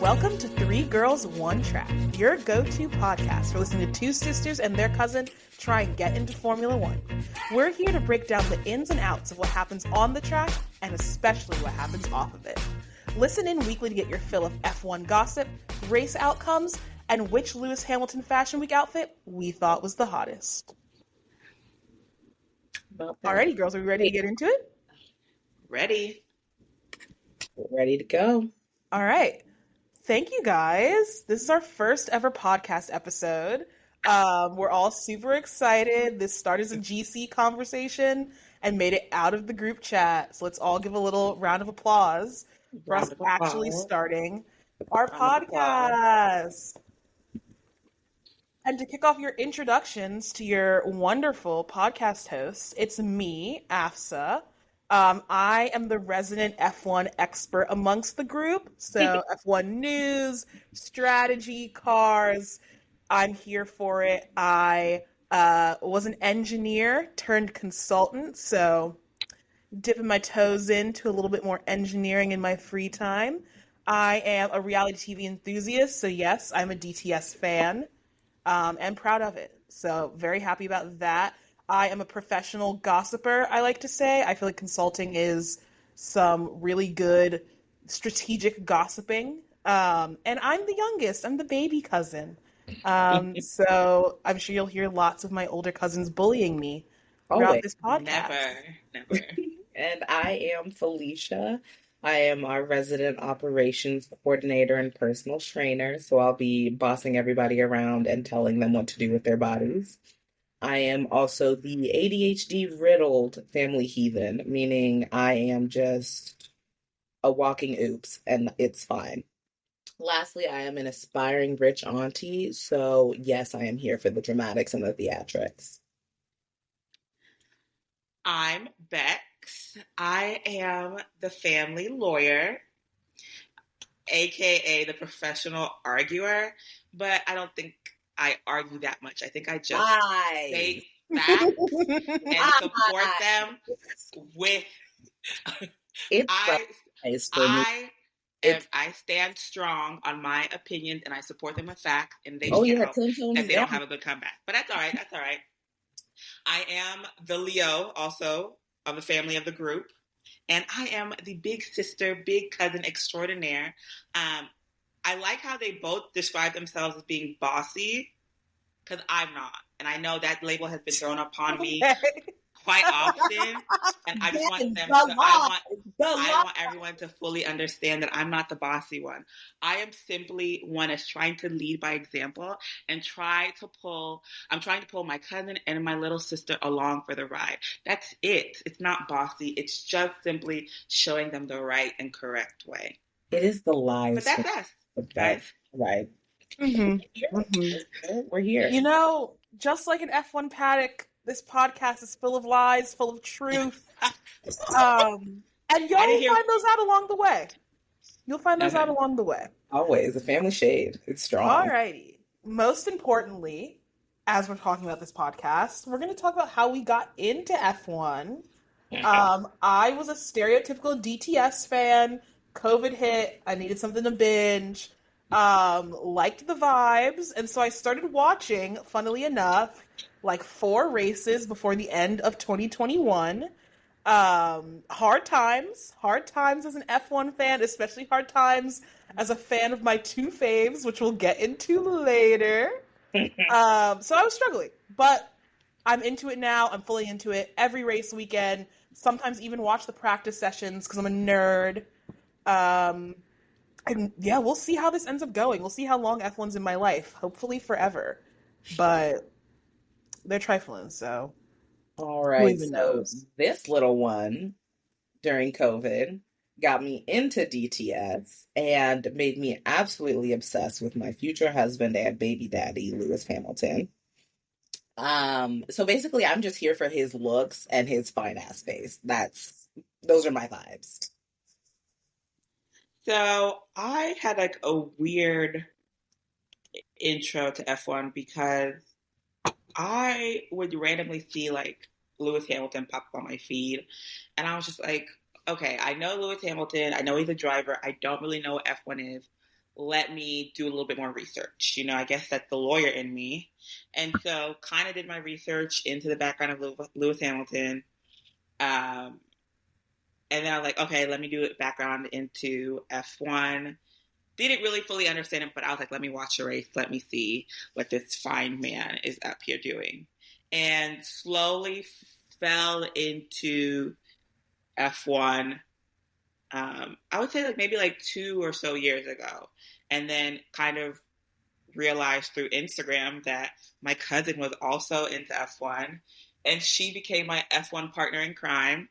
Welcome to Three Girls, One Track, your go-to podcast for listening to two sisters and their cousin try and get into Formula One. We're here to break down the ins and outs of what happens on the track and especially what happens off of it. Listen in weekly to get your fill of F1 gossip, race outcomes, and which Lewis Hamilton Fashion Week outfit we thought was the hottest. Alrighty, girls, are we ready to get into it? Ready. Ready to go. All right. Thank you, guys. This is our first ever podcast episode. We're all super excited. This started as a GC conversation and made it out of the group chat. So let's all give a little round of applause for us actually starting our podcast. And to kick off your introductions to your wonderful podcast hosts, it's me, Afsa. I am the resident F1 expert amongst the group. So F1 news, strategy, cars, I'm here for it. I was an engineer turned consultant, so dipping my toes into a little bit more engineering in my free time. I am a reality TV enthusiast, so yes, I'm a DTS fan, and proud of it. So very happy about that. I am a professional gossiper, I like to say. I feel like consulting is some really good strategic gossiping. And I'm the youngest. I'm the baby cousin. So I'm sure you'll hear lots of my older cousins bullying me throughout this podcast. Never. And I am Felicia. I am our resident operations coordinator and personal trainer. So I'll be bossing everybody around and telling them what to do with their bodies. I am also the ADHD riddled family heathen, meaning I am just a walking oops and it's fine. Lastly, I am an aspiring rich auntie, so yes, I am here for the dramatics and the theatrics. I'm Bex. I am the family lawyer, aka the professional arguer, but I don't think I argue that much. I think I just say facts and support them with. I stand strong on my opinions and I support them with facts, and they should hope that they don't have a good comeback. But that's all right. That's all right. I am the Leo, also of the family of the group, and I am the big sister, big cousin extraordinaire. I like how they both describe themselves as being bossy, because I'm not. And I know that label has been thrown upon me quite often. And I just want them I want everyone to fully understand that I'm not the bossy one. I am simply one that's trying to lead by example and I'm trying to pull my cousin and my little sister along for the ride. That's it. It's not bossy. It's just simply showing them the right and correct way. It is the lies. But that's us. Guys. Right. Mm-hmm. We're here. You know, just like an F1 paddock, this podcast is full of lies, full of truth. And y'all will find those out along the way. You'll find those out along the way. Always. The family shade. It's strong. Alrighty. Most importantly, as we're talking about this podcast, we're going to talk about how we got into F1. I was a stereotypical DTS fan. COVID hit. I needed something to binge. Liked the vibes. And so I started watching, funnily enough, like 4 races before the end of 2021. Hard times as an F1 fan, especially hard times as a fan of my 2 faves, which we'll get into later. So I was struggling, but I'm into it now. I'm fully into it. Every race weekend, sometimes even watch the practice sessions because I'm a nerd. And yeah, we'll see how this ends up going. We'll see how long F1's in my life. Hopefully forever. But they're trifling, so all right. Who even knows? This little one during COVID got me into DTS and made me absolutely obsessed with my future husband and baby daddy, Lewis Hamilton. So basically I'm just here for his looks and his fine ass face. Those are my vibes. So I had like a weird intro to F1 because I would randomly see like Lewis Hamilton pop up on my feed, and I was just like, okay, I know Lewis Hamilton, I know he's a driver, I don't really know what F1 is. let me do a little bit more research. You know, I guess that's the lawyer in me. And so kind of did my research into the background of Lewis Hamilton. And then I was like, okay, let me do a background into F1. Didn't really fully understand it, but I was like, let me watch the race. Let me see what this fine man is up here doing. And slowly fell into F1. I would say like maybe like 2 or so years ago. And then kind of realized through Instagram that my cousin was also into F1. And she became my F1 partner in crime.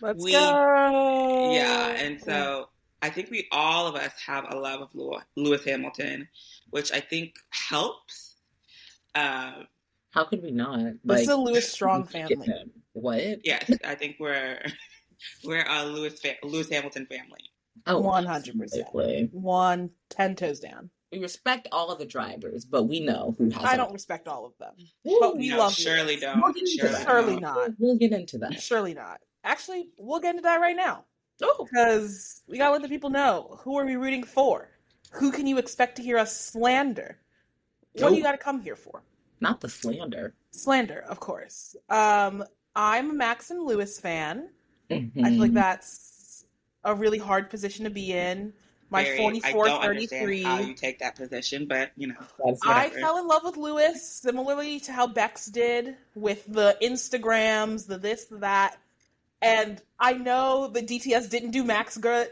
Let's go! Yeah, and so I think all of us have a love of Lewis Hamilton, which I think helps. How could we not? This is a Lewis Strong family. What? Yes, I think we're a Lewis Hamilton family. Oh, 100%. 10 toes down. We respect all of the drivers, but we know who has. I don't respect all of them, but we love. Surely don't. Surely not. We'll get into that. Surely not. Actually, we'll get into that right now. Oh, because we gotta let the people know, who are we rooting for? Who can you expect to hear us slander? What do you got to come here for? Not the slander. Slander, of course. I'm a Max and Lewis fan. Mm-hmm. I feel like that's a really hard position to be in. My 44-33. I don't understand how you take that position, but, you know. I fell in love with Lewis, similarly to how Bex did, with the Instagrams, the this, the that. And I know the DTS didn't do Max good.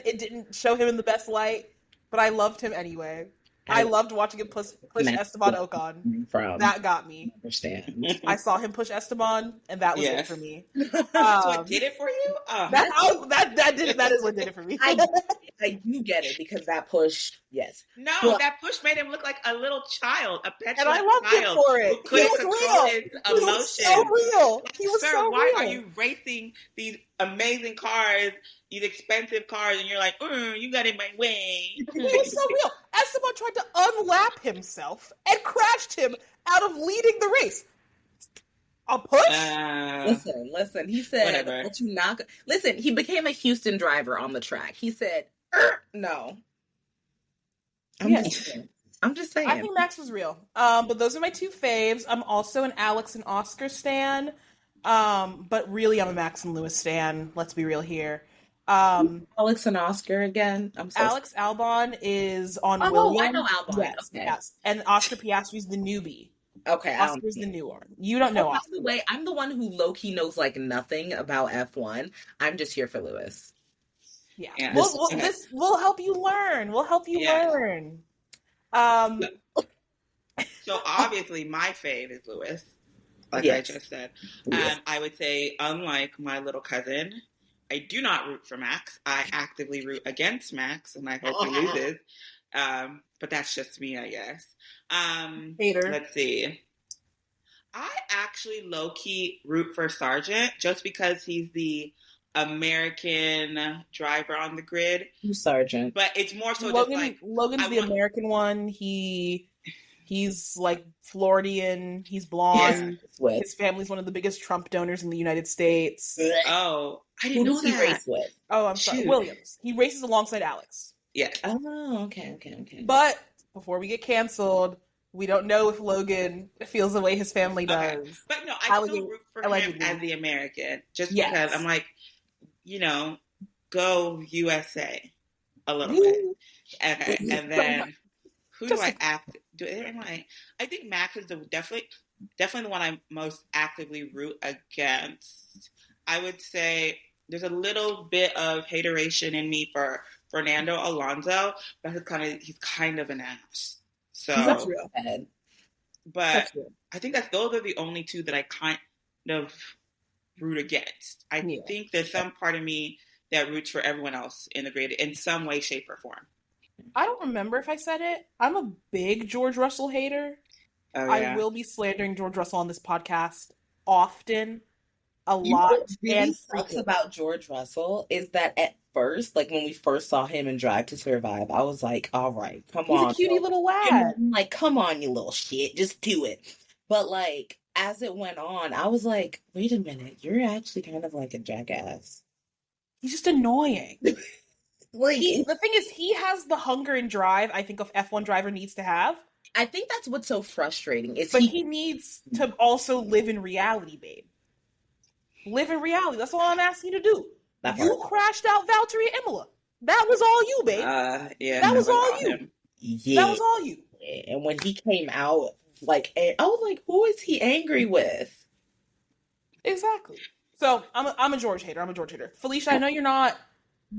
It didn't show him in the best light, but I loved him anyway. I loved watching him push Esteban Ocon. That got me. Understand. I saw him push Esteban, and that was it for me. That's what did it for you? That is what did it for me. I do get it, because that push, yes. No, that push made him look like a little child, a petulant child. And I loved him for it. He was real. He was so real. He was Sir, so real. Why are you racing these amazing cars, these expensive cars, and you're like, you got in my way? He was so real. Esteban tried to unlap himself and crashed him out of leading the race. A push? Listen. He said, "But you not." Listen, he became a Houston driver on the track. He said, "No." I'm just saying. I think Max was real. But those are my two faves. I'm also an Alex and Oscar stan. But really, I'm a Max and Lewis stan. Let's be real here. Alex and Oscar again. Alex Albon is on Williams. Oh, I know Albon. Yes, okay. Yes. And Oscar Piastri's the newbie. Okay, Oscar's the new one. You don't know Oscar. By the way, I'm the one who low-key knows like nothing about F1. I'm just here for Lewis. Yeah. We'll help you learn. Learn. So obviously my fave is Lewis, like I just said. I would say, unlike my little cousin, I do not root for Max. I actively root against Max, and I hope he loses. But that's just me, I guess. Hater. Let's see. I actually low-key root for Sargent just because he's the American driver on the grid. Who's Sargent? But it's more so Logan's the American one. He's like Floridian. He's blonde. Yeah. His family's one of the biggest Trump donors in the United States. Oh, I didn't know that. Who does he race with? Oh, I'm sorry. Williams. He races alongside Alex. Yeah. Oh, okay. But before we get canceled, we don't know if Logan feels the way his family does. Okay. But no, I still root for him as the American, just because I'm like, go USA a little bit. Okay, and then who do I act? I think Max is definitely the one I most actively root against. I would say there's a little bit of hateration in me for Fernando Alonso, but he's kind of an ass. So that's real. But I think those are the only two that I kind of root against. I think there's some part of me that roots for everyone else in the grid in some way, shape, or form. I don't remember if I said it. I'm a big George Russell hater. Oh, yeah. I will be slandering George Russell on this podcast often, a lot. What really sucks about George Russell is that at first, like when we first saw him in Drive to Survive, I was like, all right, come on. He's a cutie little lad. Like, come on, you little shit, just do it. But like, as it went on, I was like, wait a minute, you're actually kind of like a jackass. He's just annoying. The thing is, he has the hunger and drive I think a F1 driver needs to have. I think that's what's so frustrating. But he needs to also live in reality, babe. Live in reality. That's all I'm asking you to do. You crashed out Valtteri and Imola. That was all you, babe. That was all you. Yeah. That was all you. And when he came out, like, I was like, who is he angry with? Exactly. So I'm a George hater. Felicia, I know you're not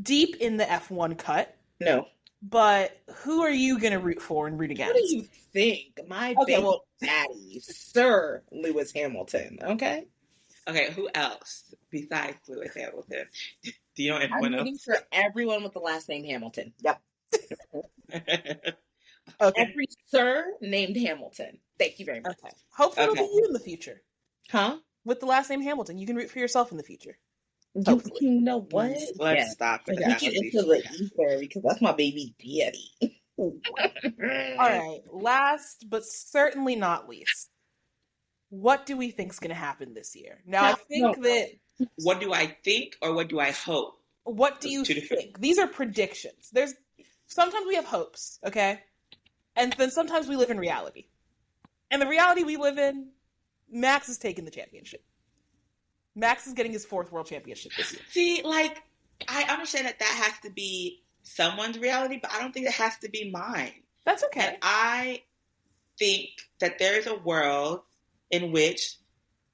deep in the F1 cut. No. But who are you going to root for and root against? What do you think? My baby daddy, Sir Lewis Hamilton, okay? Okay, who else besides Lewis Hamilton? Do you know anyone else? I'm rooting for everyone with the last name Hamilton. Yep. Okay. Every Sir named Hamilton. Thank you very much. Okay. Hopefully it'll be you in the future. Huh? With the last name Hamilton. You can root for yourself in the future. You know what? Let's stop with that. Get into the ether because that's my baby daddy. All right. Last but certainly not least, what do we think is going to happen this year? Now, I think that... What do I think or what do I hope? What do you think? These are predictions. Sometimes we have hopes, okay? And then sometimes we live in reality. And the reality we live in, Max is taking the championship. Max is getting his 4th world championship this year. See, like, I understand that has to be someone's reality, but I don't think it has to be mine. That's okay. And I think that there is a world in which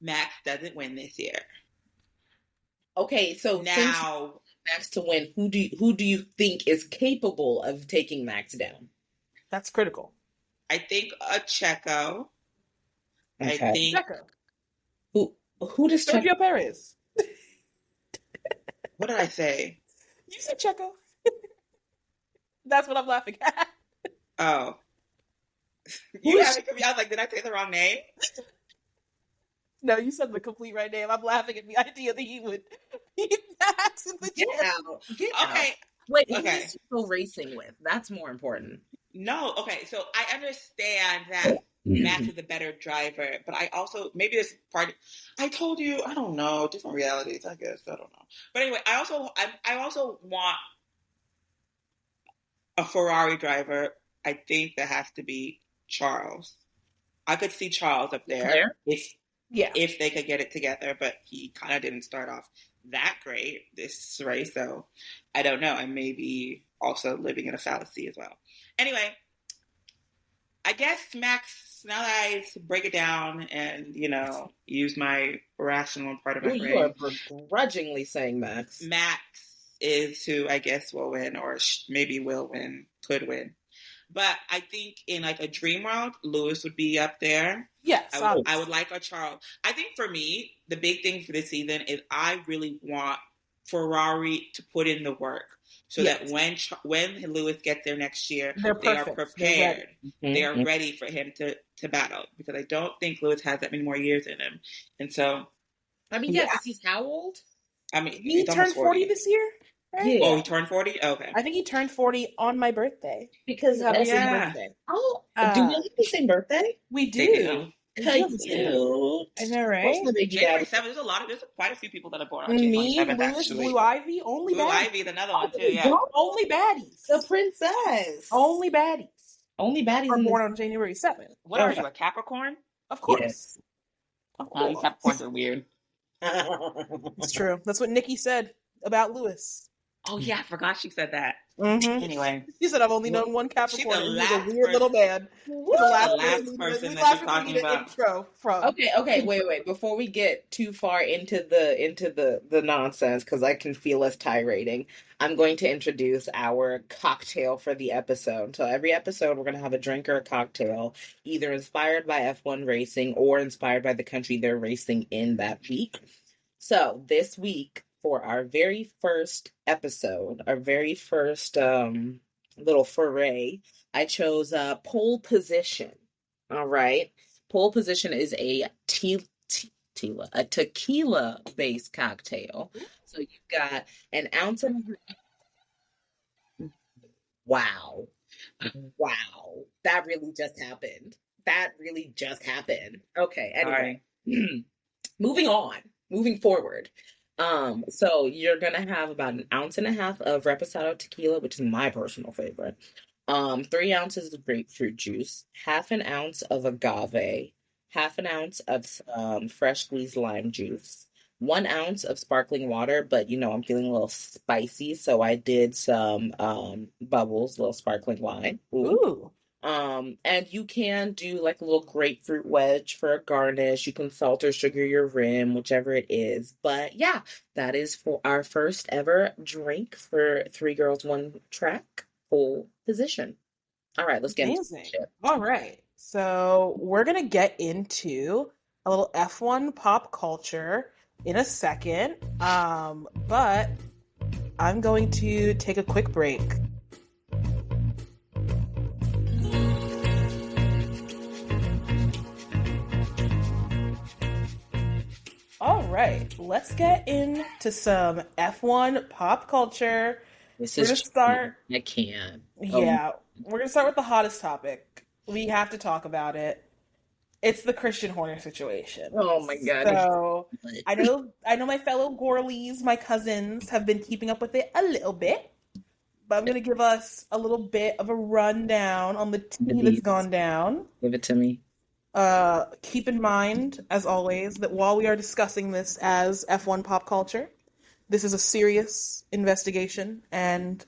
Max doesn't win this year. Okay, so now Max to win, who do you think is capable of taking Max down? That's critical. I think a Checo. Okay. I think Checo. Who does Sergio Perez? What did I say? You said Checo. That's what I'm laughing at. Oh. You haven't come out like, did I say the wrong name? No, you said the complete right name. I'm laughing at the idea that he would beat Max in the Get out. Wait, who is he still racing with? That's more important. No, okay, so I understand that Max is a better driver, but I also, maybe this part, I told you, I don't know, different realities, I guess, I don't know. But anyway, I also want a Ferrari driver. I think that has to be Charles. I could see Charles up there if they could get it together, but he kind of didn't start off that great this race, so I don't know. I may be also living in a fallacy as well. Anyway, I guess Max, now that I break it down and, use my rational part of my brain. You are begrudgingly saying Max. Max is who I guess will win, or maybe will win, could win. But I think in like a dream world, Lewis would be up there. Yes. I would like a Charles. I think for me, the big thing for this season is I really want Ferrari to put in the work so that when Lewis gets there next year, they are prepared. They are ready for him to battle, because I don't think Lewis has that many more years in him. And so, I mean, because he's how old? I mean, he turned 40 this year. Right? Yeah. Oh, he turned 40? Okay. I think he turned 40 on my birthday. Because of his birthday. Oh, do we have the same birthday? We do. Cute. I know, right? January 7th. There's quite a few people that are born on January 7th, actually. Blue Ivy, only Blue baddies. Ivy is another one, too, yeah. Only baddies. The princess. Only baddies. Only baddies are born on January 7th. What are you, a Capricorn? Of course. Yes. Of course. Capricorns are weird. It's true. That's what Nikki said about Lewis. Oh, yeah, I forgot she said that. Mm-hmm. Anyway. She said, I've only known one Capricorn. She's a weird little man. The last person that you're talking about. Intro from. Okay, wait. Before we get too far into the nonsense, because I can feel us tirading, I'm going to introduce our cocktail for the episode. So every episode, we're going to have a drink or a cocktail, either inspired by F1 racing or inspired by the country they're racing in that week. So this week, for our very first episode, our very first little foray, I chose Pole Position. All right. Pole Position is a tequila-based cocktail. So you've got an ounce of... Wow. That really just happened. Okay, anyway. Moving forward. So you're gonna have about 1.5 ounces of reposado tequila, which is my personal favorite. 3 ounces of grapefruit juice, 1/2 ounce of agave, 1/2 ounce of fresh squeezed lime juice, 1 ounce of sparkling water. But I'm feeling a little spicy, so I did some bubbles, little sparkling wine. Ooh. And you can do like a little grapefruit wedge for a garnish. You can salt or sugar your rim, whichever it is. But yeah, that is for our first ever drink for Three Girls One Track full position. All right, let's get into it. All right. So we're gonna get into a little F1 pop culture in a second. But I'm going to take a quick break. All right, let's get into some F1 pop culture. We're gonna start. I can't. Yeah, we're gonna start with the hottest topic. We have to talk about it. It's the Christian Horner situation. Oh my god! So I know my fellow Gorleys, my cousins, have been keeping up with it a little bit, but I'm gonna give us a little bit of a rundown on the tea that's gone down. Give it to me. Keep in mind, as always, that while we are discussing this as F1 pop culture, this is a serious investigation and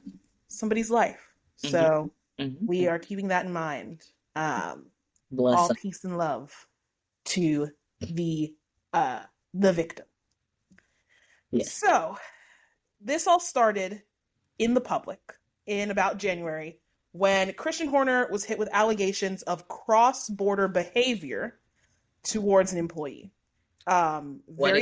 somebody's life. So we are keeping that in mind. All peace and love to the victim. Yes. So this all started in the public in about January, when Christian Horner was hit with allegations of cross-border behavior towards an employee. What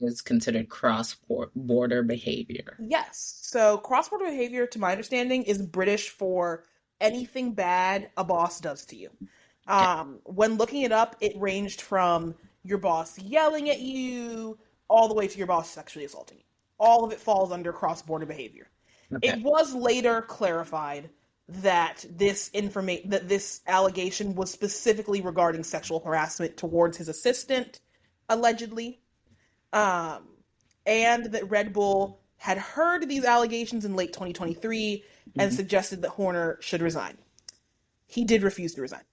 is considered cross-border behavior? Yes. So cross-border behavior, to my understanding, is British for anything bad a boss does to you. When looking it up, it ranged from your boss yelling at you all the way to your boss sexually assaulting you. All of it falls under cross-border behavior. Okay. It was later clarified that this allegation was specifically regarding sexual harassment towards his assistant, allegedly, and that Red Bull had heard these allegations in late 2023 and suggested that Horner should resign. He did refuse to resign.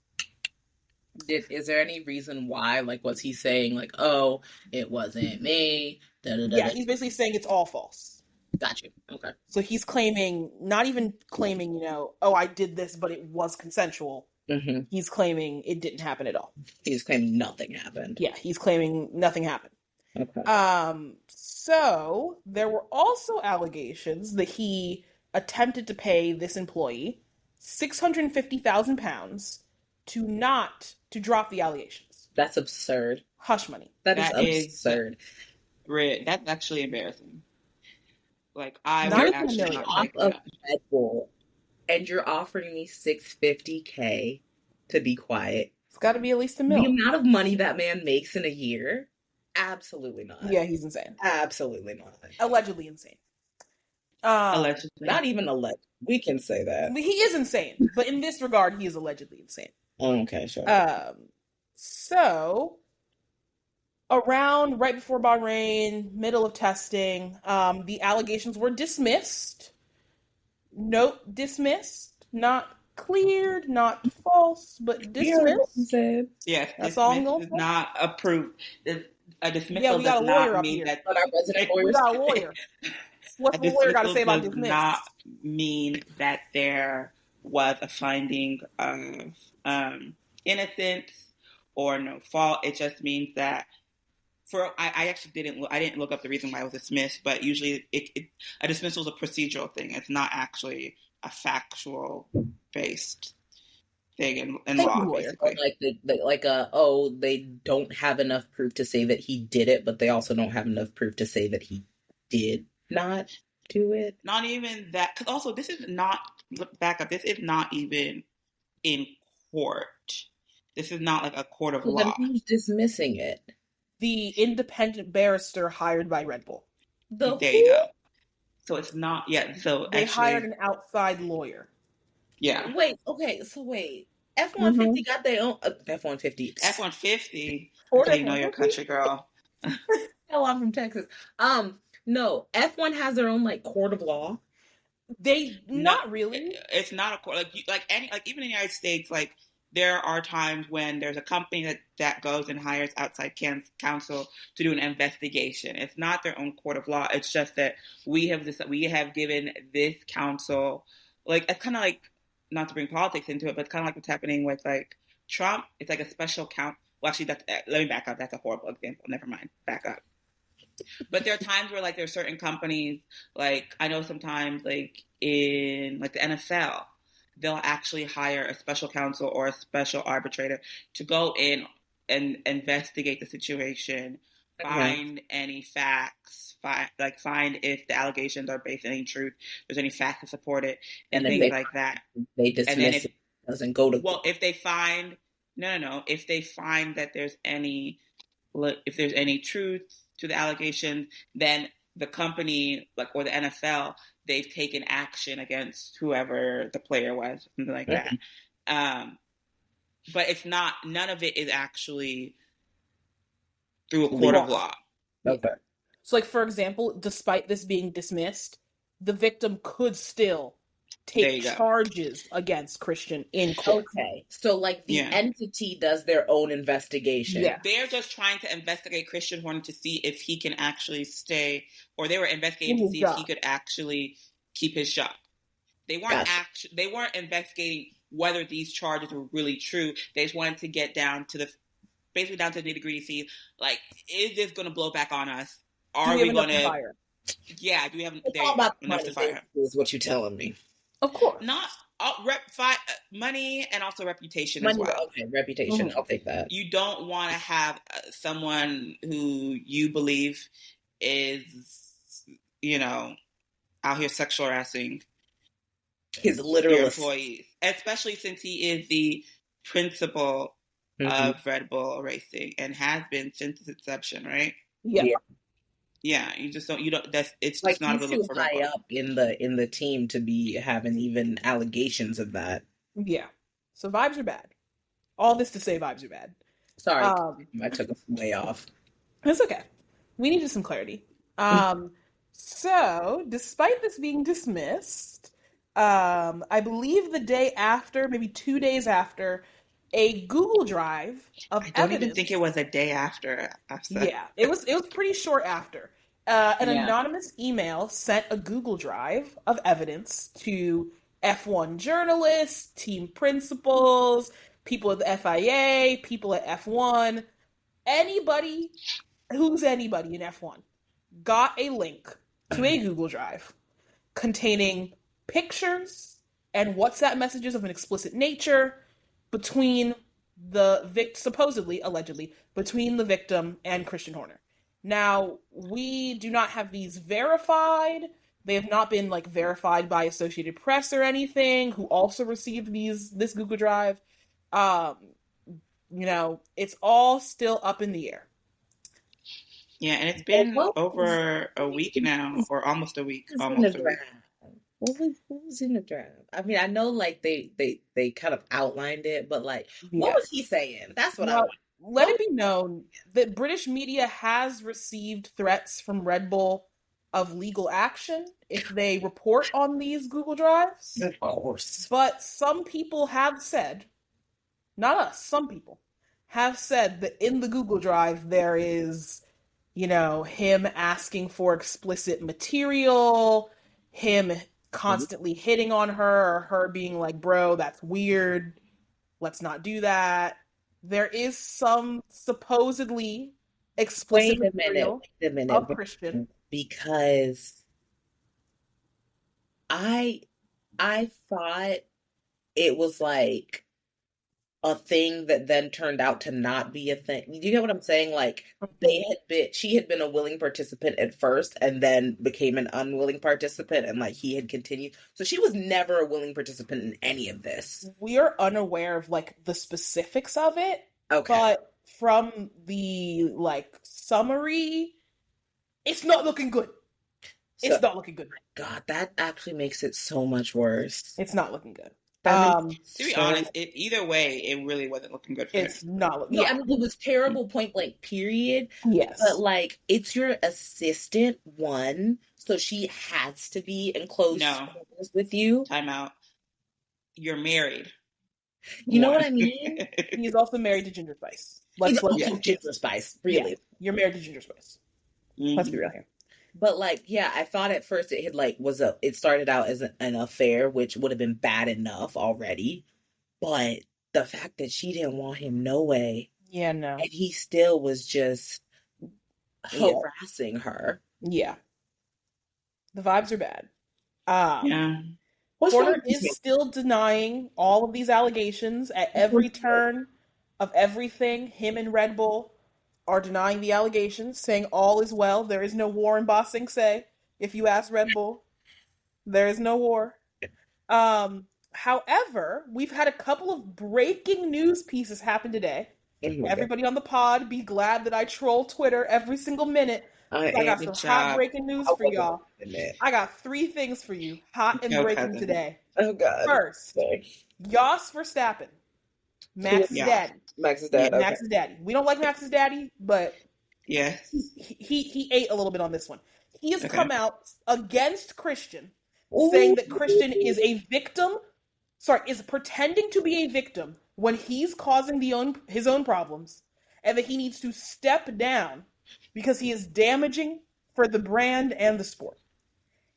Is there any reason why? Like, was he saying like, "Oh, it wasn't me"? Yeah, he's basically saying it's all false. Got you. Okay. So he's claiming, not even claiming, oh, I did this, but it was consensual. Mm-hmm. He's claiming it didn't happen at all. He's claiming nothing happened. Yeah, he's claiming nothing happened. Okay. So there were also allegations that he attempted to pay this employee £650,000 to drop the allegations. That's absurd. Hush money. That is absurd. That's actually embarrassing. Like, I would would actually off of Red Bull, and you're offering me $650K to be quiet. It's got to be at least $1 million. The amount of money that man makes in a year, absolutely not. Yeah, he's insane. Absolutely not. Allegedly insane. Allegedly, not even alleged. We can say that he is insane, but in this regard, he is allegedly insane. Okay, sure. So around right before Bahrain, middle of testing, the allegations were dismissed. Note dismissed, not cleared, not false, but dismissed. Yeah, that's all I'm going for. Not approved. A dismissal does not mean that. But our resident lawyer. We got a lawyer. What's the lawyer got to say about dismissed? Does not mean that there was a finding of innocence or no fault. It just means that. I actually didn't look up the reason why it was dismissed, but usually a dismissal is a procedural thing. It's not actually a factual based thing in law, basically. Like they don't have enough proof to say that he did it, but they also don't have enough proof to say that he did not do it. Not even that, because also this is not, look back up, this is not even in court. This is not like a court of law. Then who's dismissing it? The independent barrister hired by Red Bull. There you go. So it's not yet. So they hired an outside lawyer. Yeah. Wait. F-150 got their own F-150. F-150. So you know your country, girl. Hell, I'm from Texas. No, F1 has their own like court of law. They not really. It's not a court like even in the United States, like there are times when there's a company that goes and hires outside counsel to do an investigation. It's not their own court of law. It's just that we have given this counsel, like, it's kind of like, not to bring politics into it, but it's kind of like what's happening with like Trump. It's like a special count. Well, actually, let me back up. That's a horrible example. Never mind. Back up. But there are times where like there are certain companies, like I know sometimes like in like the NFL, they'll actually hire a special counsel or a special arbitrator to go in and investigate the situation, find any facts, find if the allegations are based on any truth, there's any facts to support it, and things like that. They dismiss it. Doesn't go to. Well, if they find if they find that there's any truth to the allegation, then the company, like, or the NFL, they've taken action against whoever the player was, something like that. But it's not, none of it is actually through a court of law. Okay. So, like, for example, despite this being dismissed, the victim could still take charges against Christian in court. Okay. So, like, the entity does their own investigation. Yeah. They're just trying to investigate Christian Horner to see if he can actually stay, or they were investigating to see if he could actually keep his job. They weren't they weren't investigating whether these charges were really true. They just wanted to get down to the nitty-gritty to see, like, is this going to blow back on us? Are we going to... Yeah, do we have enough to fire? Is what you're telling me. Of course. Not money and also reputation as well. Okay, reputation. I'll take that. You don't want to have someone who you believe is, out here sexual harassing his literal employees, especially since he is the principal of Red Bull Racing and has been since its inception, right? Yeah. Yeah, it's like, just not a look for high up in the team to be having even allegations of that. Yeah. So vibes are bad. All this to say vibes are bad. Sorry, I took a way off. It's okay. We needed some clarity. So, despite this being dismissed, I believe the day after, maybe 2 days after, a Google Drive of evidence. I don't even think it was a day after. Yeah, it was pretty short after. An anonymous email sent a Google Drive of evidence to F1 journalists, team principals, people at the FIA, people at F1, anybody who's anybody in F1 got a link to a Google Drive containing pictures and WhatsApp messages of an explicit nature between allegedly, between the victim and Christian Horner. Now, we do not have these verified. They have not been, like, verified by Associated Press or anything, who also received this Google Drive. It's all still up in the air. Yeah, and it's been over a week now, or almost a week. Almost a week. What was in the draft? I mean, I know, like, they kind of outlined it, but, like, what was he saying? That's what I want. Let it be known that British media has received threats from Red Bull of legal action if they report on these Google Drives. Of course. But some people have said, not us, some people have said that in the Google Drive there is, him asking for explicit material, him constantly hitting on her, or her being like, bro, that's weird, let's not do that. There is some supposedly explicit material of Christian. Because I thought it was like a thing that then turned out to not be a thing. Do you get what I'm saying? Like, she had been a willing participant at first and then became an unwilling participant, and like he had continued. So she was never a willing participant in any of this. We are unaware of like the specifics of it. Okay. But from the like summary, it's not looking good. It's not looking good. God, that actually makes it so much worse. It's not looking good. To be honest, either way, it really wasn't looking good for him. It's not. Yeah, I mean, it was terrible, point blank, period. Yes. But, like, it's your assistant, one, so she has to be in close quarters with you. Time out. You're married. You know what I mean? He's also married to Ginger Spice. He's also Ginger Spice, really. Yeah, you're married to Ginger Spice. Mm-hmm. Let's be real here. But, like, yeah, I thought at first it had, like, it started out as an affair, which would have been bad enough already. But the fact that she didn't want him, no way. Yeah, no. And he still was just harassing her. Yeah. The vibes are bad. Yeah. Porter is still denying all of these allegations at every turn of everything. Him and Red Bull are denying the allegations, saying all is well. There is no war in Ba Sing Se. If you ask Red Bull, there is no war. However, we've had a couple of breaking news pieces happen today. Everybody on the pod, be glad that I troll Twitter every single minute. I got some hot breaking news for y'all. I got 3 things for you, hot and breaking today. Oh, God. First, Jos Verstappen, Max's daddy. Max's dad. Yeah, Max's daddy. We don't like Max's daddy, but he ate a little bit on this one. He has come out against Christian, saying that Christian is a victim. Is pretending to be a victim when he's causing his own problems, and that he needs to step down because he is damaging for the brand and the sport.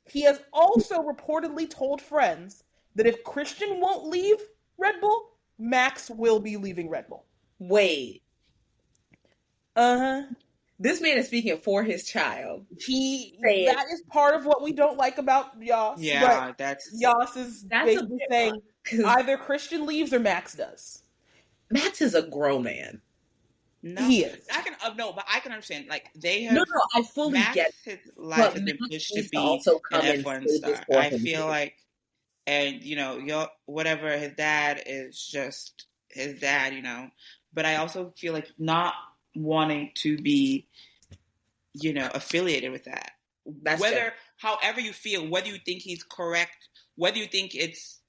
He has also reportedly told friends that if Christian won't leave Red Bull, Max will be leaving Red Bull. Wait. This man is speaking for his child. That is part of what we don't like about Jos. Yeah, Jos is basically saying either Christian leaves or Max does. Max is a grown man. No, he is. I can understand. Like they have. No, I fully get his life has been pushed to be an F1 star. I feel like, and whatever, his dad is just his dad, But I also feel like not wanting to be, affiliated with that. However you feel, whether you think he's correct, whether you think it's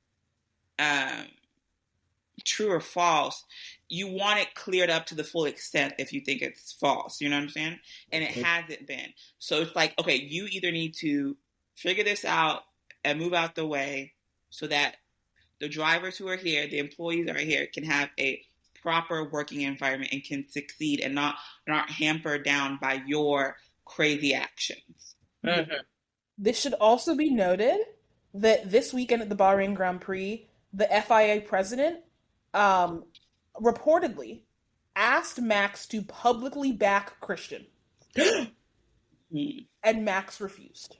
true or false, you want it cleared up to the full extent if you think it's false. You know what I'm saying? And it hasn't been. So it's like, okay, you either need to figure this out and move out the way so that the drivers who are here, the employees that are here, can have a proper working environment and can succeed and not hampered down by your crazy actions. Mm-hmm. This should also be noted that this weekend at the Bahrain Grand Prix, the FIA president reportedly asked Max to publicly back Christian. And Max refused.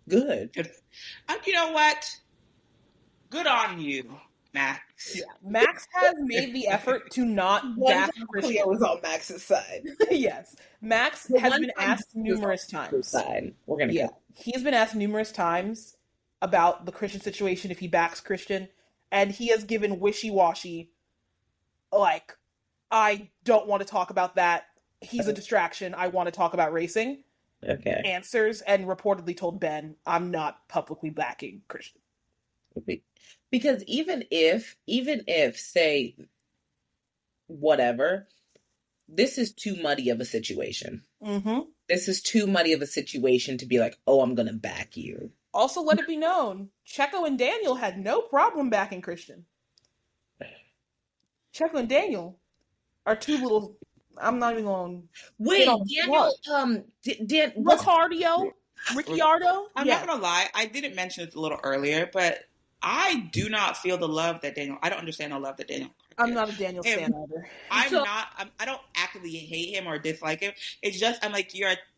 Good. You know what? Good on you, Max. Yeah. Max has made the effort to not back Christian. Cleo was on Max's side. Yes. Max has been asked numerous times. We're going to go. He's been asked numerous times about the Christian situation if he backs Christian, and he has given wishy-washy, like, I don't want to talk about that. He's a distraction. I want to talk about racing. Okay. Answers, and reportedly told Ben, I'm not publicly backing Christian. Because even if, say, whatever, this is too muddy of a situation. Mm-hmm. This is too muddy of a situation to be like, oh, I'm going to back you. Also, let it be known, Checo and Daniel had no problem backing Christian. Checo and Daniel are two little... I'm not even going... Wait, Daniel... Ricciardo? I'm not going to lie. I didn't mention it a little earlier, but I do not feel the love that Daniel... I don't understand the love that Daniel... I'm not a Daniel fan either. I don't actively hate him or dislike him. It's just, I'm like,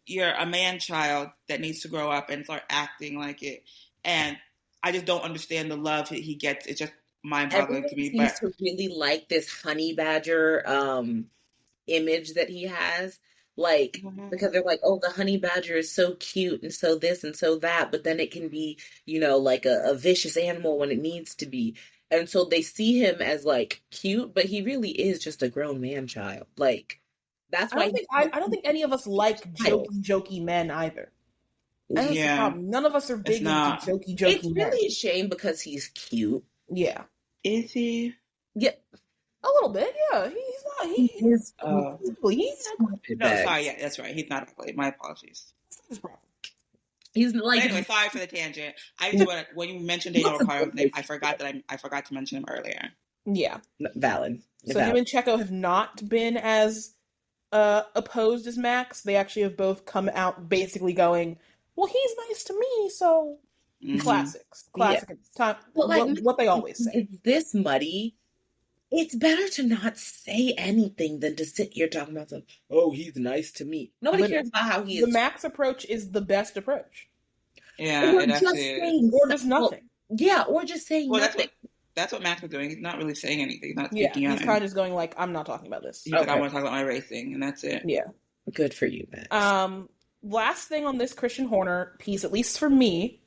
you're a man-child that needs to grow up and start acting like it. And I just don't understand the love he gets. It's just mind-boggling to me. Everyone seems to really like this honey badger image that he has. Like, because they're like, oh, the honey badger is so cute and so this and so that, but then it can be, like a vicious animal when it needs to be. And so they see him as, like, cute, but he really is just a grown man-child. Like, that's why... I don't think any of us like jokey men either. That's the problem. None of us are big into jokey It's men. really a shame because he's cute. Yeah. Is he? Yeah. A little bit, yeah. He's not. He is. No, sorry. Yeah, that's right. He's not ugly. My apologies. He's like. But anyway, sorry for the tangent. When you mentioned Daniel Ricciardo's name, I forgot to mention him earlier. Yeah, valid. So him and Checo have not been as opposed as Max. They actually have both come out basically going, "Well, he's nice to me," so classics. Time. But what they always say. It's this muddy. It's better to not say anything than to sit here talking about something. Oh, he's nice to me. Nobody cares about how he is. The Max approach is the best approach. Yeah, or just nothing. Or just saying nothing. That's what Max was doing. He's not really saying anything. He's not speaking on it. He's kind of just going like, I'm not talking about this. He's like, I want to talk about my racing, and that's it. Yeah. Good for you, Max. Last thing on this Christian Horner piece, at least for me,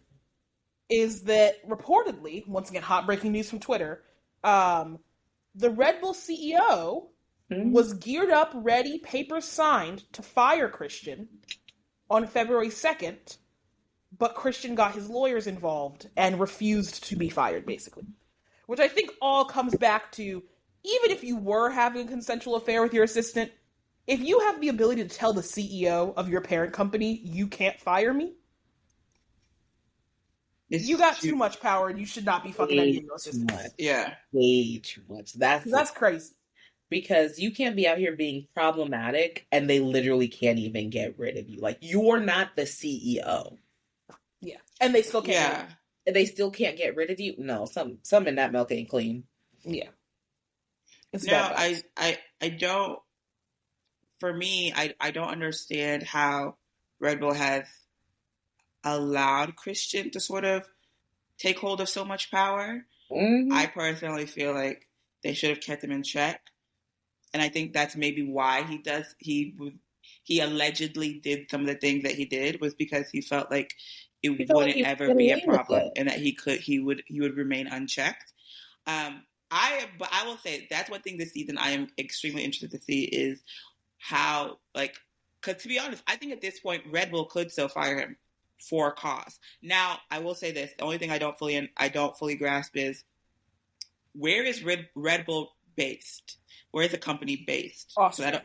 is that reportedly, once again, hot breaking news from Twitter, the Red Bull CEO was geared up, ready, papers signed to fire Christian on February 2nd, but Christian got his lawyers involved and refused to be fired, basically. Which I think all comes back to, even if you were having a consensual affair with your assistant, if you have the ability to tell the CEO of your parent company, you can't fire me, you got too much power and you should not be fucking any of your assistants. Yeah. Way too much. That's crazy. Because you can't be out here being problematic and they literally can't even get rid of you. Like, you're not the CEO. Yeah. And they still can't. Yeah. They still can't get rid of you? No, some in that milk ain't clean. Yeah. I don't, for me, I don't understand how Red Bull has allowed Christian to sort of take hold of so much power. I personally feel like they should have kept him in check. And I think that's maybe why he allegedly did some of the things that he did, was because he felt like it wouldn't ever be a problem and that he would remain unchecked. But I will say that's one thing this season I am extremely interested to see is how, like, because to be honest, I think at this point Red Bull could still fire him for a cause. Now, I will say this: the only thing I don't fully grasp is, where is Red Bull based? Where is the company based? Awesome.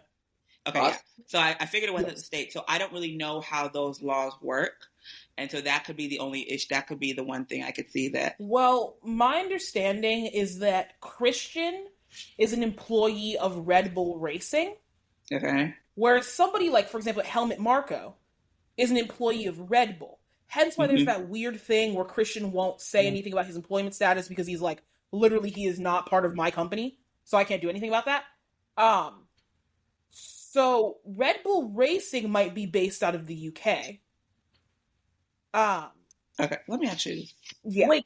So I figured it wasn't the state. So I don't really know how those laws work. And so that could be the only issue. That could be the one thing I could see that. Well, my understanding is that Christian is an employee of Red Bull Racing. Okay. Whereas somebody like, for example, Helmut Marko is an employee of Red Bull. Hence why there's that weird thing where Christian won't say anything about his employment status because he's like, literally, he is not part of my company, so I can't do anything about that. So Red Bull Racing might be based out of the UK. Okay, let me actually. Yeah. Wait,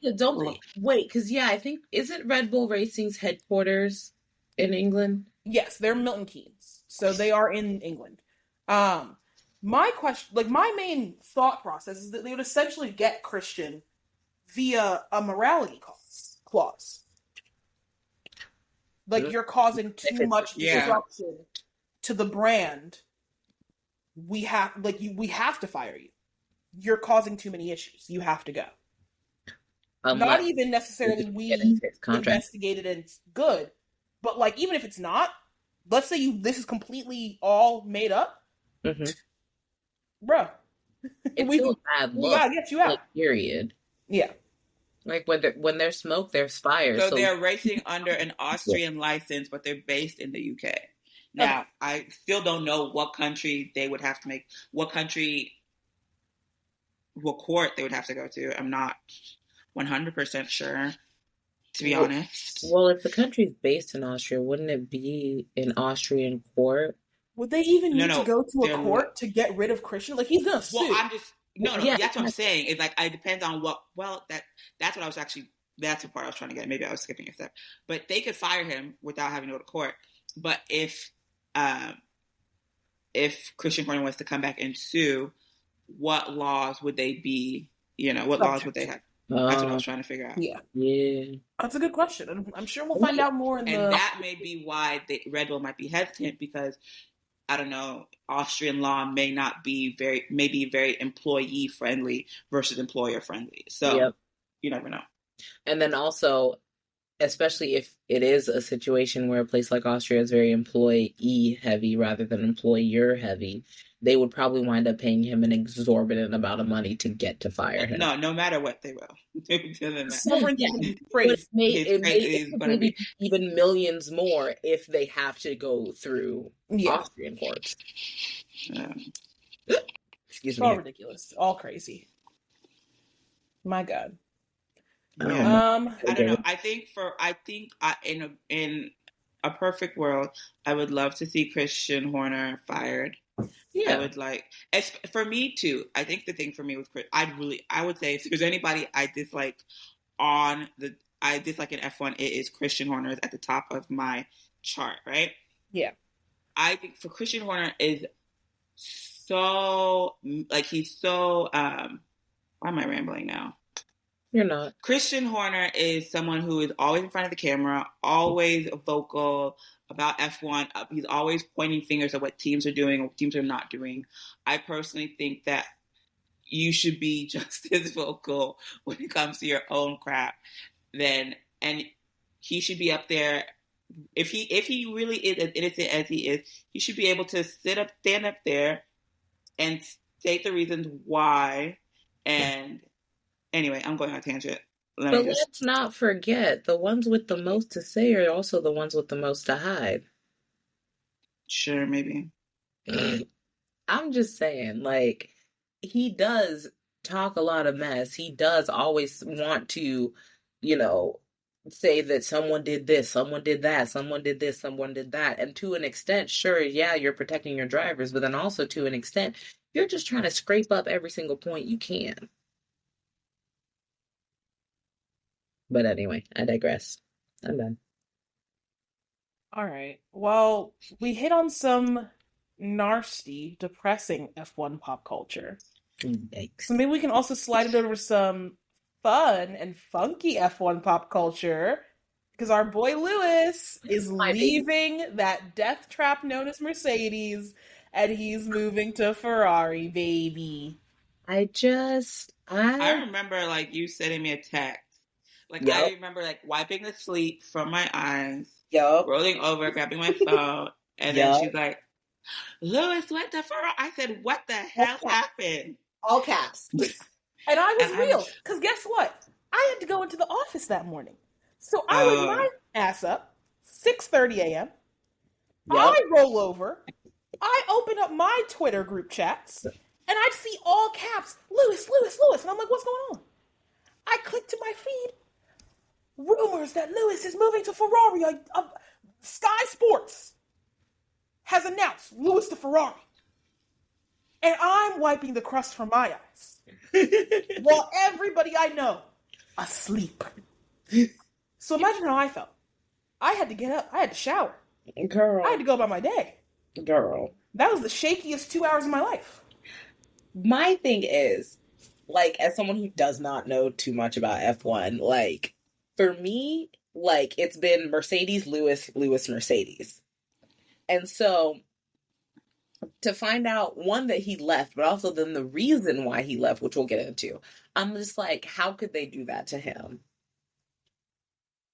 because I think, isn't Red Bull Racing's headquarters in England? Yes, they're Milton Keynes, so they are in England. My question, like my main thought process, is that they would essentially get Christian via a morality clause. Like, you're causing too much disruption to the brand. We have to fire you. You're causing too many issues. You have to go. Not even necessarily we investigated and it's good, but like, even if it's not, let's say this is completely all made up, bro. It's still a bad look. We gotta get you out. Like, period. Yeah. Like, when there's smoke, there's fire. So they're racing under an Austrian license, but they're based in the UK. Now, I still don't know what country they would have to make, what court they would have to go to. I'm not 100% sure, to be honest. Well, if the country's based in Austria, wouldn't it be an Austrian court? Would they even need to go to a court to get rid of Christian? Like, he's gonna sue. Well, that's what I'm saying. It's like, it depends on what. Well, that's what I was actually. That's the part I was trying to get. Maybe I was skipping a step. But they could fire him without having to go to court. But if Christian Horner wants to come back and sue, what laws would they be? What laws would they have? That's what I was trying to figure out. Yeah. That's a good question. I'm sure we'll find out more in And that may be why Red Bull might be hesitant, because, I don't know, Austrian law may be very employee friendly versus employer friendly. So you never know. And then also, especially if it is a situation where a place like Austria is very employee heavy rather than employer heavy, they would probably wind up paying him an exorbitant amount of money to get to fire him. No matter what, they will. It doesn't matter. Yeah, crazy. It may be even millions more if they have to go through Austrian courts. Excuse me. All ridiculous. All crazy. My God. Yeah. I don't know. I think in a perfect world, I would love to see Christian Horner fired. Yeah. I would like, for me too. I think the thing for me with Chris, I would say if there's anybody I dislike in F1, it is Christian Horner is at the top of my chart, right? Yeah. I think for Christian Horner is so, like, he's so, why am I rambling now? You're not. Christian Horner is someone who is always in front of the camera, always vocal about F1. He's always pointing fingers at what teams are doing or what teams are not doing. I personally think that you should be just as vocal when it comes to your own crap. And he should be up there. If he really is as innocent as he is, he should be able to stand up there and state the reasons why. And anyway, I'm going on a tangent. Let's not forget, the ones with the most to say are also the ones with the most to hide. Sure, maybe. I'm just saying, like, he does talk a lot of mess. He does always want to, say that someone did this, someone did that, someone did this, someone did that. And to an extent, sure, yeah, you're protecting your drivers, but then also to an extent, you're just trying to scrape up every single point you can. But anyway, I digress. I'm done. All right. Well, we hit on some nasty, depressing F1 pop culture. Yikes. So maybe we can also slide it over to some fun and funky F1 pop culture, because our boy Lewis is leaving that death trap known as Mercedes, and he's moving to Ferrari, baby. I remember, like, you sending me a text. Like, yep. I remember, like, wiping the sleep from my eyes, rolling over, grabbing my phone, and then she's like, Lewis went to Ferrari. I said, what the hell happened? All caps. And I was real, because guess what? I had to go into the office that morning. So I was my ass up, 6:30 a.m. Yep. I roll over. I open up my Twitter group chats, and I see all caps, Lewis. And I'm like, what's going on? I click to my feed. Rumors that Lewis is moving to Ferrari. Sky Sports has announced Lewis to Ferrari. And I'm wiping the crust from my eyes. While everybody I know asleep. So imagine how I felt. I had to get up. I had to shower. Girl. I had to go about my day. Girl. That was the shakiest 2 hours of my life. My thing is, like, as someone who does not know too much about F1, like, for me, like, it's been Mercedes, Lewis, Mercedes. And so, to find out, one, that he left, but also then the reason why he left, which we'll get into, I'm just like, how could they do that to him?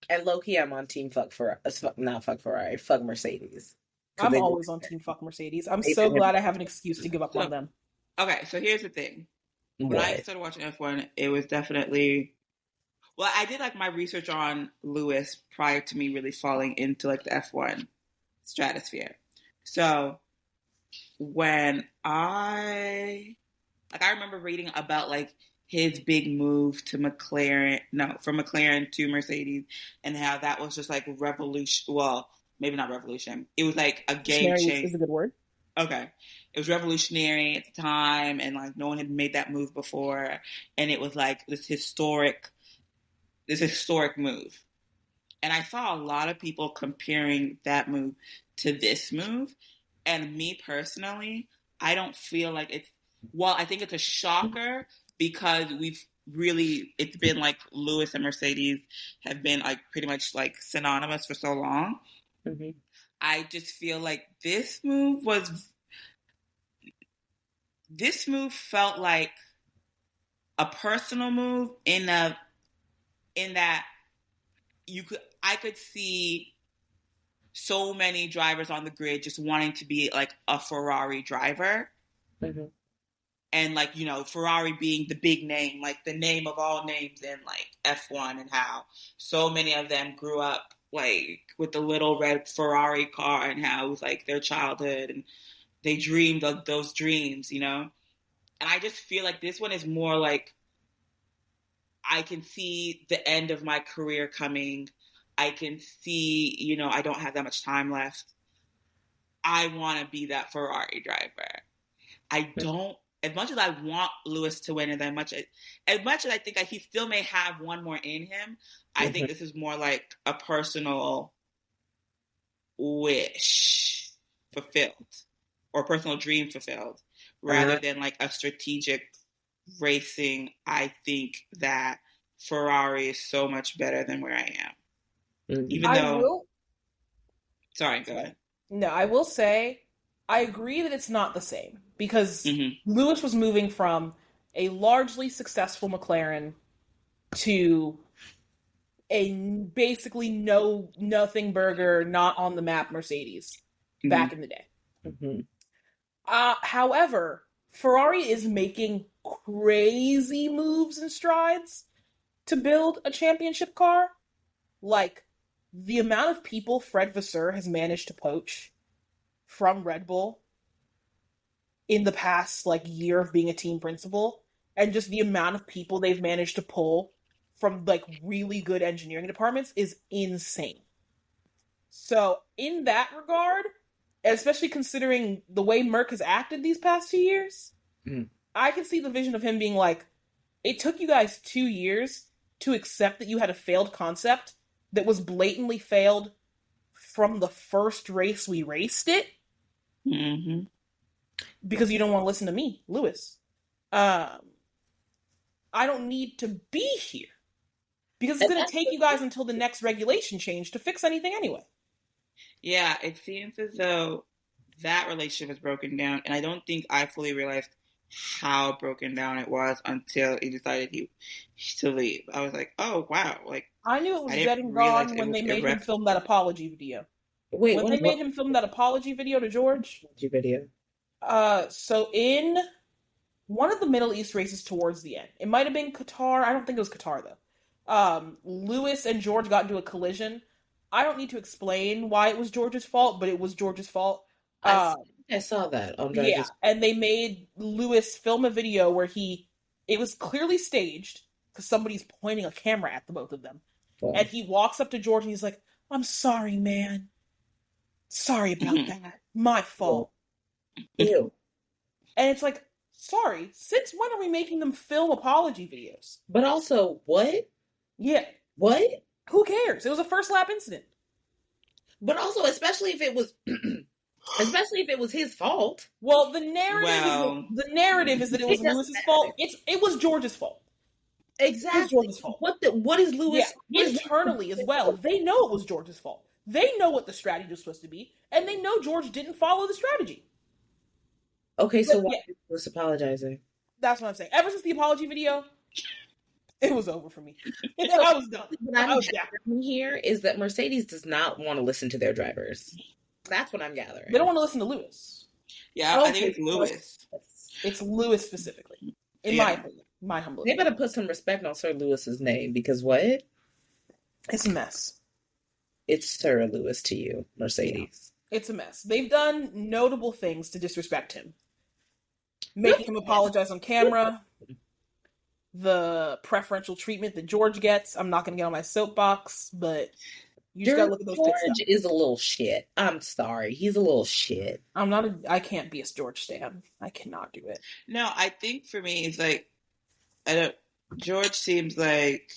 And low-key, I'm on team fuck Mercedes. I'm always on team fuck Mercedes. I'm so glad I have an excuse to give up on them. Okay, so here's the thing. When I started watching F1, it was definitely... Well, I did, like, my research on Lewis prior to me really falling into, like, the F1 stratosphere. So, when I remember reading about, like, his big move to from McLaren to Mercedes, and how that was just, like, revolution. Well, maybe not revolution. It was, like, a game change. Is a good word. Okay. It was revolutionary at the time, and, like, no one had made that move before, and it was, like, this historic move. And I saw a lot of people comparing that move to this move. And me personally, I don't feel like I think it's a shocker, because it's been like Lewis and Mercedes have been, like, pretty much, like, synonymous for so long. Mm-hmm. I just feel like this move felt like a personal move in that I could see so many drivers on the grid just wanting to be like a Ferrari driver. Mm-hmm. And like, you know, Ferrari being the big name, like the name of all names in like F1, and how so many of them grew up like with the little red Ferrari car, and how it was like their childhood and they dreamed of those dreams, you know? And I just feel like this one is more like, I can see the end of my career coming. I can see, you know, I don't have that much time left. I want to be that Ferrari driver. I don't, as much as I want Lewis to win, and as much as I think he still may have one more in him, I think this is more like a personal wish fulfilled, or personal dream fulfilled, rather than like a strategic racing. I think that Ferrari is so much better than where I am. Even though... Sorry, go ahead. No, I will say, I agree that it's not the same, because Lewis was moving from a largely successful McLaren to a basically nothing burger, not on the map Mercedes back in the day. However, Ferrari is making crazy moves and strides to build a championship car. Like, the amount of people Fred Vasseur has managed to poach from Red Bull in the past, like, year of being a team principal, and just the amount of people they've managed to pull from, like, really good engineering departments is insane. So, in that regard, especially considering the way Merck has acted these past 2 years, I can see the vision of him being like, it took you guys 2 years to accept that you had a failed concept that was blatantly failed from the first race we raced it, because you don't want to listen to me, Lewis. I don't need to be here, because it's going to take you guys until the next regulation change to fix anything anyway. Yeah, it seems as though that relationship is broken down, and I don't think I fully realized how broken down it was until he decided to leave. I was like, oh, wow. Like, I knew it was dead and gone when they made him film that apology video. Wait, when they made him film that apology video to George? Video? So in one of the Middle East races towards the end, it might have been Qatar. I don't think it was Qatar, though. Lewis and George got into a collision. I don't need to explain why it was George's fault, but it was George's fault. I saw that on Yeah, and they made Lewis film a video where it was clearly staged, because somebody's pointing a camera at the both of them. Wow. And he walks up to George and he's like, I'm sorry, man. Sorry about that. My fault. Ew. And it's like, sorry, since when are we making them film apology videos? But also, what? Yeah. What? Who cares? It was a first lap incident. But also, especially if it was his fault. Well, the narrative is that it was Lewis's fault. It was George's fault. Exactly. It was George's fault. What is Lewis? Yeah, internally as well, they know it was George's fault. They know what the strategy was supposed to be, and they know George didn't follow the strategy. Okay, so why is Lewis apologizing? That's what I'm saying. Ever since the apology video, it was over for me. I was done. What I'm gathering here is that Mercedes does not want to listen to their drivers. That's what I'm gathering. They don't want to listen to Lewis. Yeah, I think it's Lewis. It's Lewis specifically, in my opinion. My humble opinion. They better put some respect on Sir Lewis's name, because what? It's a mess. It's Sir Lewis to you, Mercedes. Yeah. It's a mess. They've done notable things to disrespect him. Making him apologize on camera. The preferential treatment that George gets. I'm not going to get on my soapbox, but you just got to look at those George is a little shit. I'm sorry. He's a little shit. I can't be a George stan. I cannot do it. No, I think for me, it's like, George seems like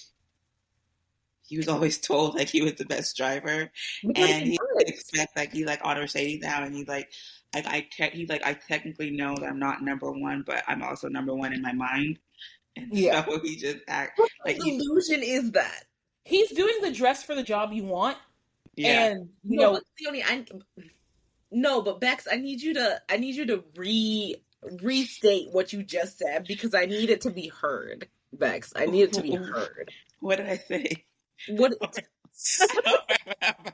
he was always told like he was the best driver, and he expects like he's like on Mercedes now, and he's like, I technically know that I'm not number one, but I'm also number one in my mind, and so he just acts like. What illusion is that? He's doing the dress for the job you want, and but Bex, I need you to restate what you just said, because I need it to be heard. Bex, I need it to be heard. What did I say? What I don't remember.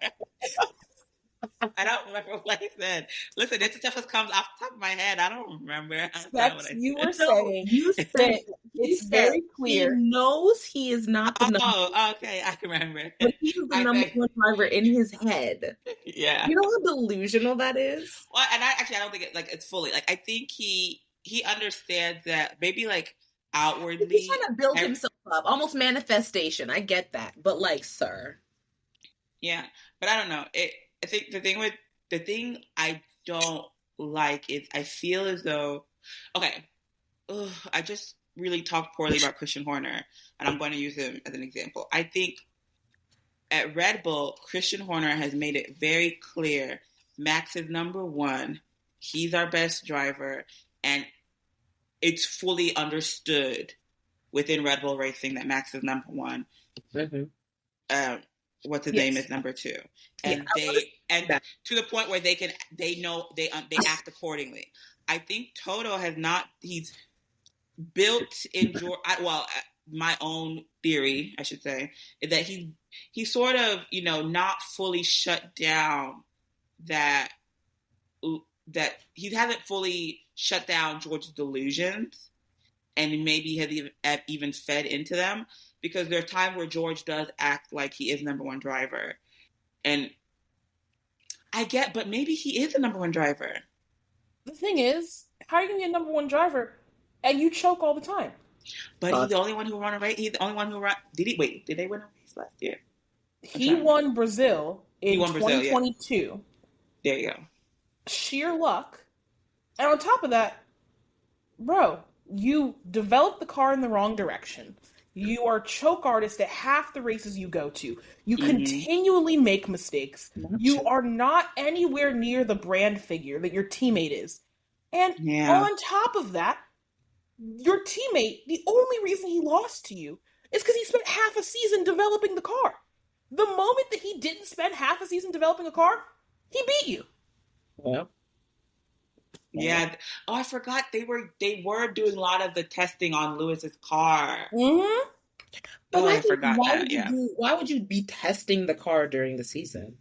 I don't remember what he said. Listen, this stuff just comes off the top of my head. I don't remember. That's you were saying. You said it's very clear. He knows he is not the number. Oh, okay. I remember. But he's the number one driver in his head. Yeah. You know how delusional that is? Well, and I don't think it's fully. Like, I think he understands that maybe, like, outwardly. He's trying to build himself up. Almost manifestation. I get that. But, like, sir. Yeah. But I don't know. I think the thing I don't like is I feel as though, okay, I just really talked poorly about Christian Horner, and I'm going to use him as an example. I think at Red Bull, Christian Horner has made it very clear Max is number one. He's our best driver, and it's fully understood within Red Bull Racing that Max is number one. Mm-hmm. What's his name is number two, and to the point where they act accordingly. I think Toto has not. He's built in my own theory, I should say, is that he sort of not fully shut down that he hasn't fully shut down George's delusions, and maybe has even fed into them. Because there are times where George does act like he is number one driver. And but maybe he is the number one driver. The thing is, how are you going to be a number one driver and you choke all the time? But he's the only one who won a race. He's the only one who ran. Did they win a race last year? He won Brazil in 2022. Yeah. There you go. Sheer luck. And on top of that, bro, you developed the car in the wrong direction. You are choke artist at half the races you go to. You continually make mistakes. You are not anywhere near the brand figure that your teammate is. And on top of that, your teammate, the only reason he lost to you is because he spent half a season developing the car. The moment that he didn't spend half a season developing a car, he beat you. Well. Yeah. Oh, I forgot they were doing a lot of the testing on Lewis's car. Mm-hmm. But I forgot that. Why would you be testing the car during the season?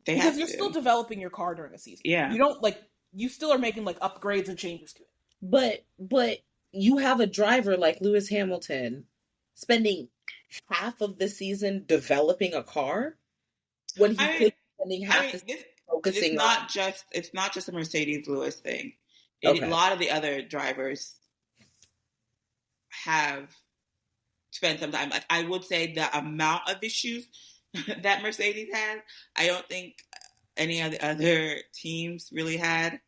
Because you're still developing your car during the season. Yeah. You don't you still are making upgrades and changes to it. But you have a driver like Lewis Hamilton spending half of the season developing a car when he could be spending half the season. It's not just a Mercedes Lewis thing. A lot of the other drivers have spent some time. Like, I would say the amount of issues that Mercedes had, I don't think any of the other teams really had,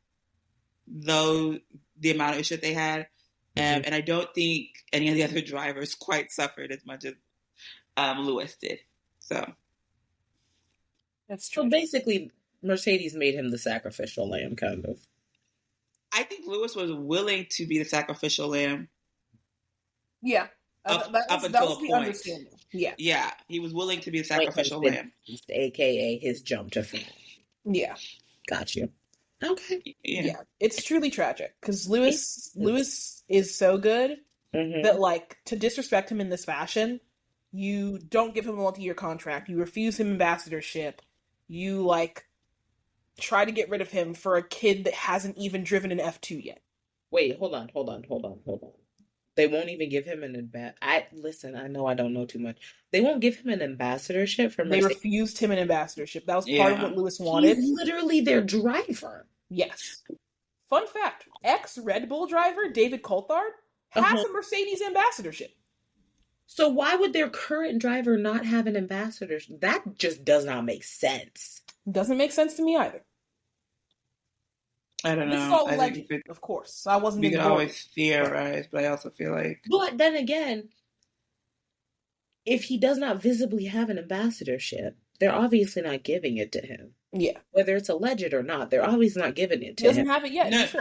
though the amount of issues they had. And I don't think any of the other drivers quite suffered as much as Lewis did. So that's true. So basically, Mercedes made him the sacrificial lamb, kind of. I think Lewis was willing to be the sacrificial lamb. Yeah. Up until a point. Yeah. Yeah. He was willing to be the sacrificial lamb. AKA his jump to fame. Yeah. Got you. Okay. Yeah. It's truly tragic because Lewis is so good that, to disrespect him in this fashion, you don't give him a multi-year contract. You refuse him ambassadorship. You, try to get rid of him for a kid that hasn't even driven an F2 yet. Wait, hold on. They won't even give him an Listen, I know I don't know too much. They won't give him an ambassadorship for Mercedes. They refused him an ambassadorship. That was part of what Lewis wanted. He's literally their driver. Yes. Fun fact, ex-Red Bull driver David Coulthard has a Mercedes ambassadorship. So why would their current driver not have an ambassadorship? That just does not make sense. Doesn't make sense to me either. I don't know. This is all alleged, of course. So I wasn't. We can always theorize, but I also feel like. But then again, if he does not visibly have an ambassadorship, they're obviously not giving it to him. Yeah. Whether it's alleged or not, they're obviously not giving it to him. He doesn't have it yet.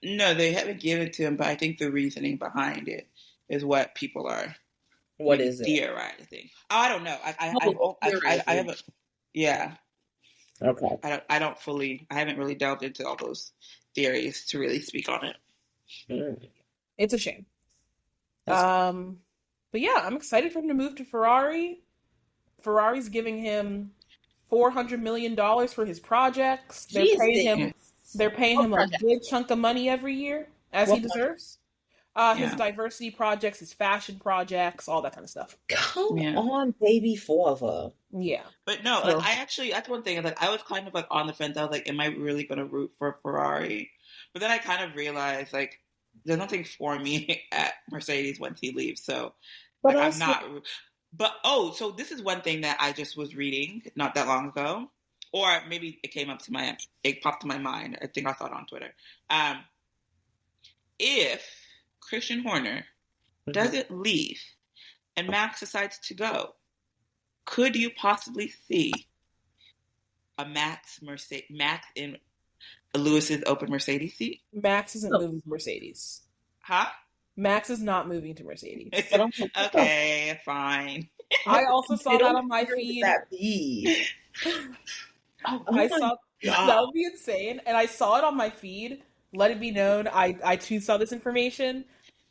No, they haven't given it to him, but I think the reasoning behind it is what people are. What is it? Theorizing. Oh, I don't know. I haven't. Yeah. Okay. I haven't really delved into all those theories to really speak on it. It's a shame. But yeah, I'm excited for him to move to Ferrari. Ferrari's giving him $400 million for his projects. They're paying him a good chunk of money every year, as he deserves. His diversity projects, his fashion projects, all that kind of stuff. Come on, baby father. Yeah. But no, like that's one thing. Like I was kind of like on the fence. I was like, am I really going to root for Ferrari? But then I kind of realized like there's nothing for me at Mercedes once he leaves. So like, I'm not. But so this is one thing that I just was reading not that long ago, or maybe it popped to my mind. I think I saw it on Twitter. If Christian Horner doesn't leave and Max decides to go, could you possibly see a Max in Lewis's open Mercedes seat? Max isn't moving to Mercedes. Huh? Max is not moving to Mercedes. Okay, fine. I also saw that on my feed. I saw that would be insane, and I saw it on my feed. Let it be known, I too saw this information.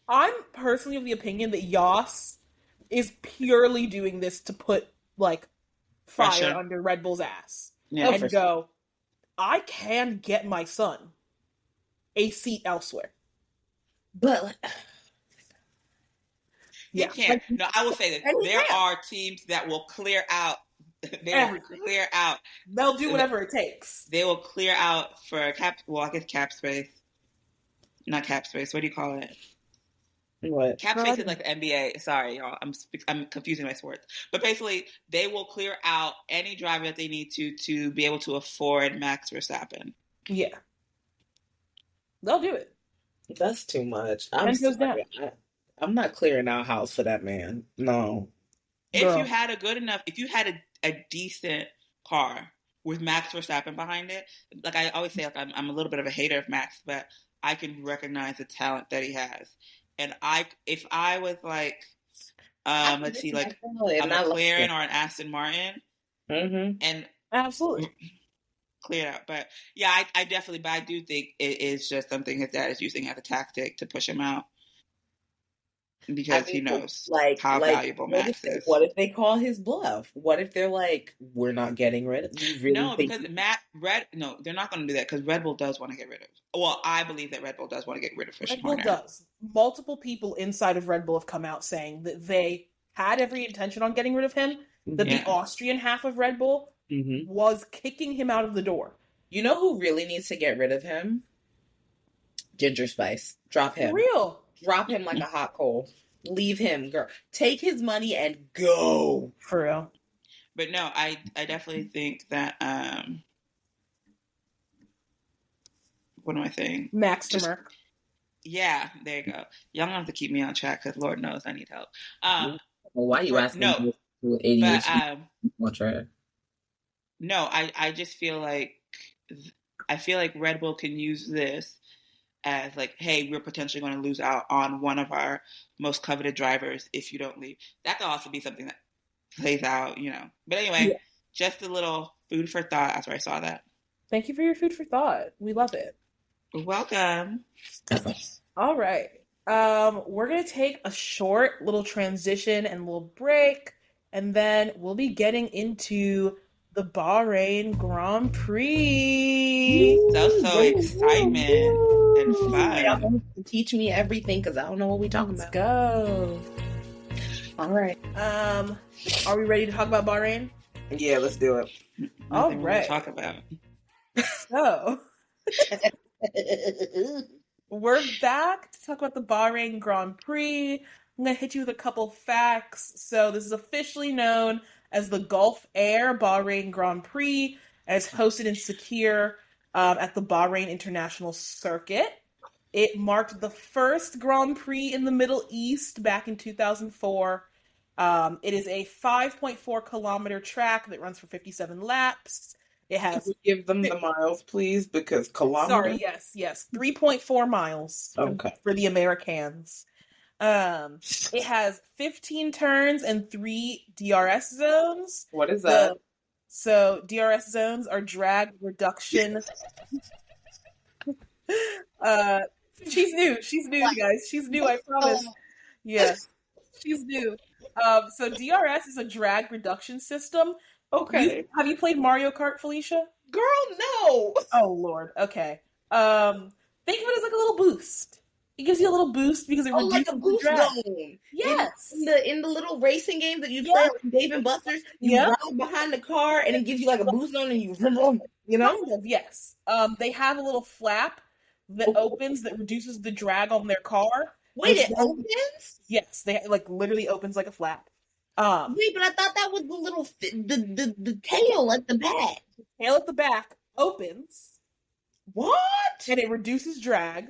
I'm personally of the opinion that Yas is purely doing this to put like fire under Red Bull's ass and go, I can get my son a seat elsewhere. But you can't. No, I will say that there are teams that will clear out. They'll do whatever it takes. They will clear out for cap. Well, I guess cap space. Not cap space. What do you call it? What? Cap space is like the NBA. Sorry, y'all. I'm confusing my sports. But basically, they will clear out any driver that they need to be able to afford Max Verstappen. Yeah. They'll do it. That's too much. I'm not clearing our house for that man. No. If you had a decent car with Max Verstappen behind it, like I always say, like I'm a little bit of a hater of Max, but I can recognize the talent that he has. And if I was like, let's see, like a McLaren or an Aston Martin, and absolutely clear it out. But yeah, I definitely, but I do think it is just something his dad is using as a tactic to push him out. Because he knows how valuable Max is. What if they call his bluff? What if they're like, we're not getting rid of you? Really no, because they're not going to do that because Red Bull does want to get rid of. Well, I believe that Red Bull does want to get rid of Christian Horner. Red Bull does. Multiple people inside of Red Bull have come out saying that they had every intention on getting rid of him, that the Austrian half of Red Bull was kicking him out of the door. You know who really needs to get rid of him? Ginger Spice. Drop him. For real. Drop him like a hot coal. Leave him, girl. Take his money and go. For real. But no, I definitely think that what am I saying? Max to Merc. Yeah, there you go. Y'all don't have to keep me on track because Lord knows I need help. Well, why are you asking me to ADHD? No, I just feel like Red Bull can use this as like, hey, we're potentially going to lose out on one of our most coveted drivers if you don't leave. That could also be something that plays out, you know. But anyway, just a little food for thought after I saw that. Thank you for your food for thought. We love it. You're welcome. All right. We're going to take a short little transition and little break, and then we'll be getting into the Bahrain Grand Prix. So excitement and fun. Teach me everything because I don't know what we're talking about. Let's go. All right. Are we ready to talk about Bahrain? Yeah, let's do it. All right. Talk about. So we're back to talk about the Bahrain Grand Prix. I'm going to hit you with a couple facts. So this is officially known as the Gulf Air Bahrain Grand Prix, and it's hosted in Sakhir at the Bahrain International Circuit. It marked the first Grand Prix in the Middle East back in 2004. It is a 5.4 kilometer track that runs for 57 laps. It has. Can we give them the miles, please? Because kilometers. Sorry, yes, 3.4 miles. Okay. For the Americans. It has 15 turns and 3 DRS zones. What is that? So DRS zones are drag reduction. She's new, you guys. She's new, I promise. Yeah. She's new. So DRS is a drag reduction system. Okay. Have you played Mario Kart, Felicia? Girl, no. Oh Lord. Okay. Think of it as like a little boost. It gives you a little boost because it reduces like a boost the drag. zone. Yes. In the little racing games that you play like Dave and Buster's, you ride behind the car and it gives you like a boost zone and you know? Kind of, yes. They have a little flap that opens that reduces the drag on their car. Wait, it opens? Yes, they like literally opens like a flap. Wait, but I thought that was the little the tail at the back. The tail at the back opens. What? And it reduces drag,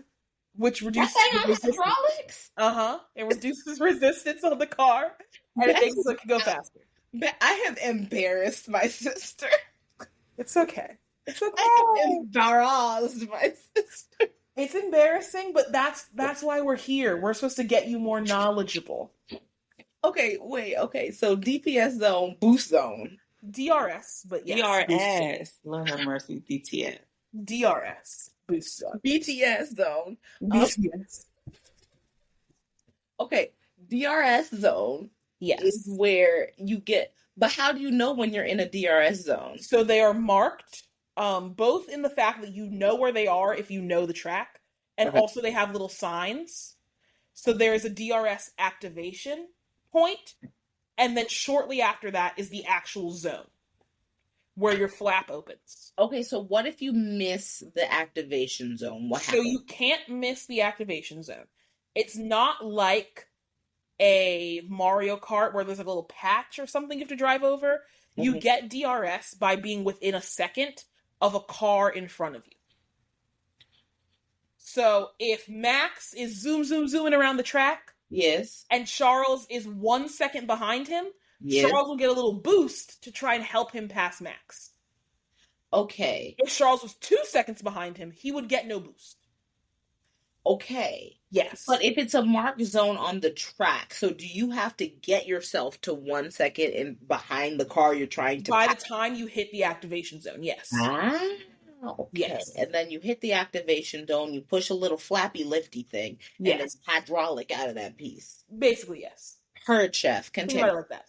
which reduces hydraulics. It reduces resistance on the car, and it makes it so it can go faster. But I have embarrassed my sister. It's okay. It's okay. I have embarrassed my sister. It's embarrassing, but that's why we're here. We're supposed to get you more knowledgeable. Okay, wait. Okay, so DPS zone, boost zone, DRS, but yes, DRS. Lord have mercy, DTS. DRS, boost zone, BTS zone, BTS. Okay, DRS zone. Yes, is where you get. But how do you know when you're in a DRS zone? So they are marked, both in the fact that you know where they are if you know the track, and also they have little signs. So there is a DRS activation point, and then shortly after that is the actual zone where your flap opens. Okay, so what if you miss the activation zone? What happens? So you can't miss the activation zone. It's not like a Mario Kart where there's like a little patch or something you have to drive over. You get DRS by being within a second of a car in front of you. So if Max is zooming around the track, yes, and Charles is 1 second behind him, Charles will get a little boost to try and help him pass Max. Okay. If Charles was 2 seconds behind him, he would get no boost. Okay. Yes. But if it's a marked zone on the track, so do you have to get yourself to 1 second in behind the car you're trying to By the time you hit the activation zone, yes. Okay. Yes. And then you hit the activation zone, you push a little flappy lifty thing, and it's hydraulic out of that piece. Basically, yes. Heard, chef. Continue. Right like that.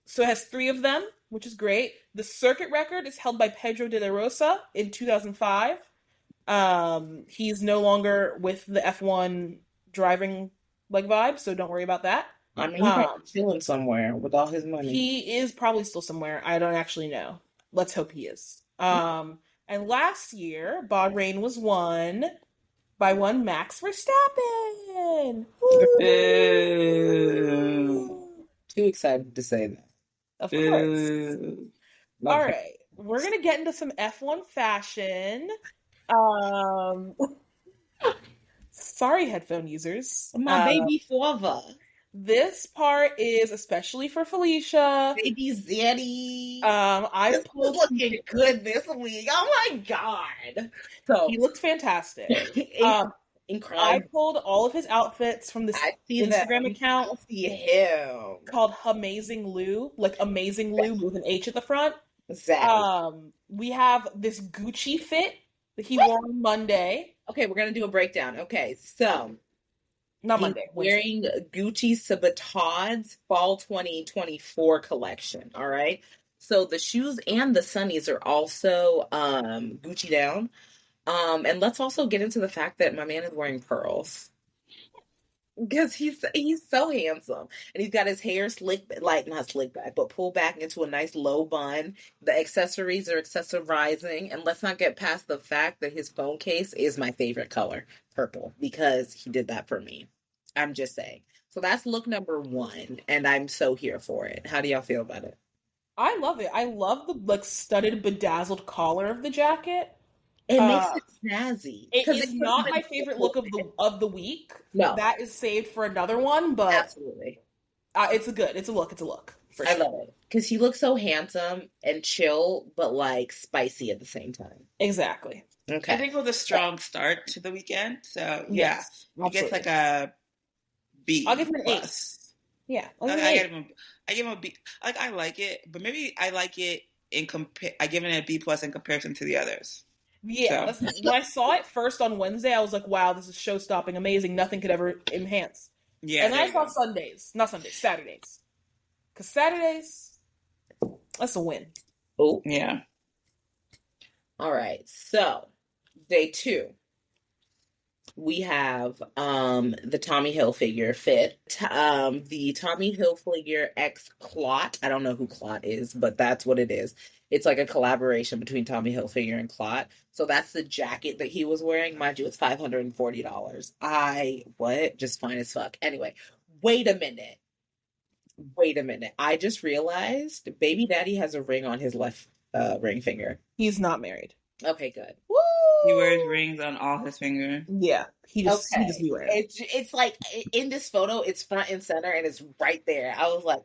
So it has 3 of them, which is great. The circuit record is held by Pedro de la Rosa in 2005. He's no longer with the F1 driving like vibe, so don't worry about that. I mean, he's probably chilling somewhere with all his money. He is probably still somewhere. I don't actually know. Let's hope he is. And last year, Bahrain was won by one Max Verstappen. Too excited to say that. Of course. All right. We're going to get into some F1 fashion. Sorry, headphone users. My baby forever. This part is especially for Felicia. Baby Zeddy. I pulled looking good this week. Oh my god! So he looked fantastic. Incredible. I pulled all of his outfits from this Instagram account. I see him called Amazing Lou, like Amazing Lou with an H at the front. Exactly. We have this Gucci fit that he wore on Monday. Okay, we're gonna do a breakdown. Okay, so. Not Monday. Wearing Gucci Sabotage Fall 2024 collection. All right. So the shoes and the sunnies are also Gucci down. And let's also get into the fact that my man is wearing pearls. Because he's so handsome. And he's got his hair not slick back, but pulled back into a nice low bun. The accessories are accessorizing. And let's not get past the fact that his phone case is my favorite color, purple, because he did that for me. I'm just saying. So that's look number 1, and I'm so here for it. How do y'all feel about it? I love it. I love the studded, bedazzled collar of the jacket. It makes it snazzy. It is not my favorite look of the week. No, that is saved for another one. But absolutely, it's a look. For sure. I love it because he looks so handsome and chill, but like spicy at the same time. Exactly. Okay. I think it was a strong start to the weekend. So yeah, I guess like a B. I'll give him an A. Yeah, I give him a B. Like I like it, but maybe I like it I give it a B+ in comparison to the others. Yeah, when I saw it first on Wednesday, I was like, "Wow, this is show-stopping, amazing. Nothing could ever enhance." Yeah, and I saw Sundays, not Sundays, Saturdays. Because Saturdays, that's a win. Oh. Yeah. All right. So, day 2. We have the Tommy Hilfiger fit. The Tommy Hilfiger X Clot. I don't know who Clot is, but that's what it is. It's like a collaboration between Tommy Hilfiger and Clot. So that's the jacket that he was wearing. Mind you, it's $540. Just fine as fuck. Anyway, wait a minute. I just realized Baby Daddy has a ring on his left ring finger. He's not married. Okay, good. Woo! He wears rings on all his fingers. Yeah, he just be wearing it. It's like in this photo, it's front and center, and it's right there. I was like,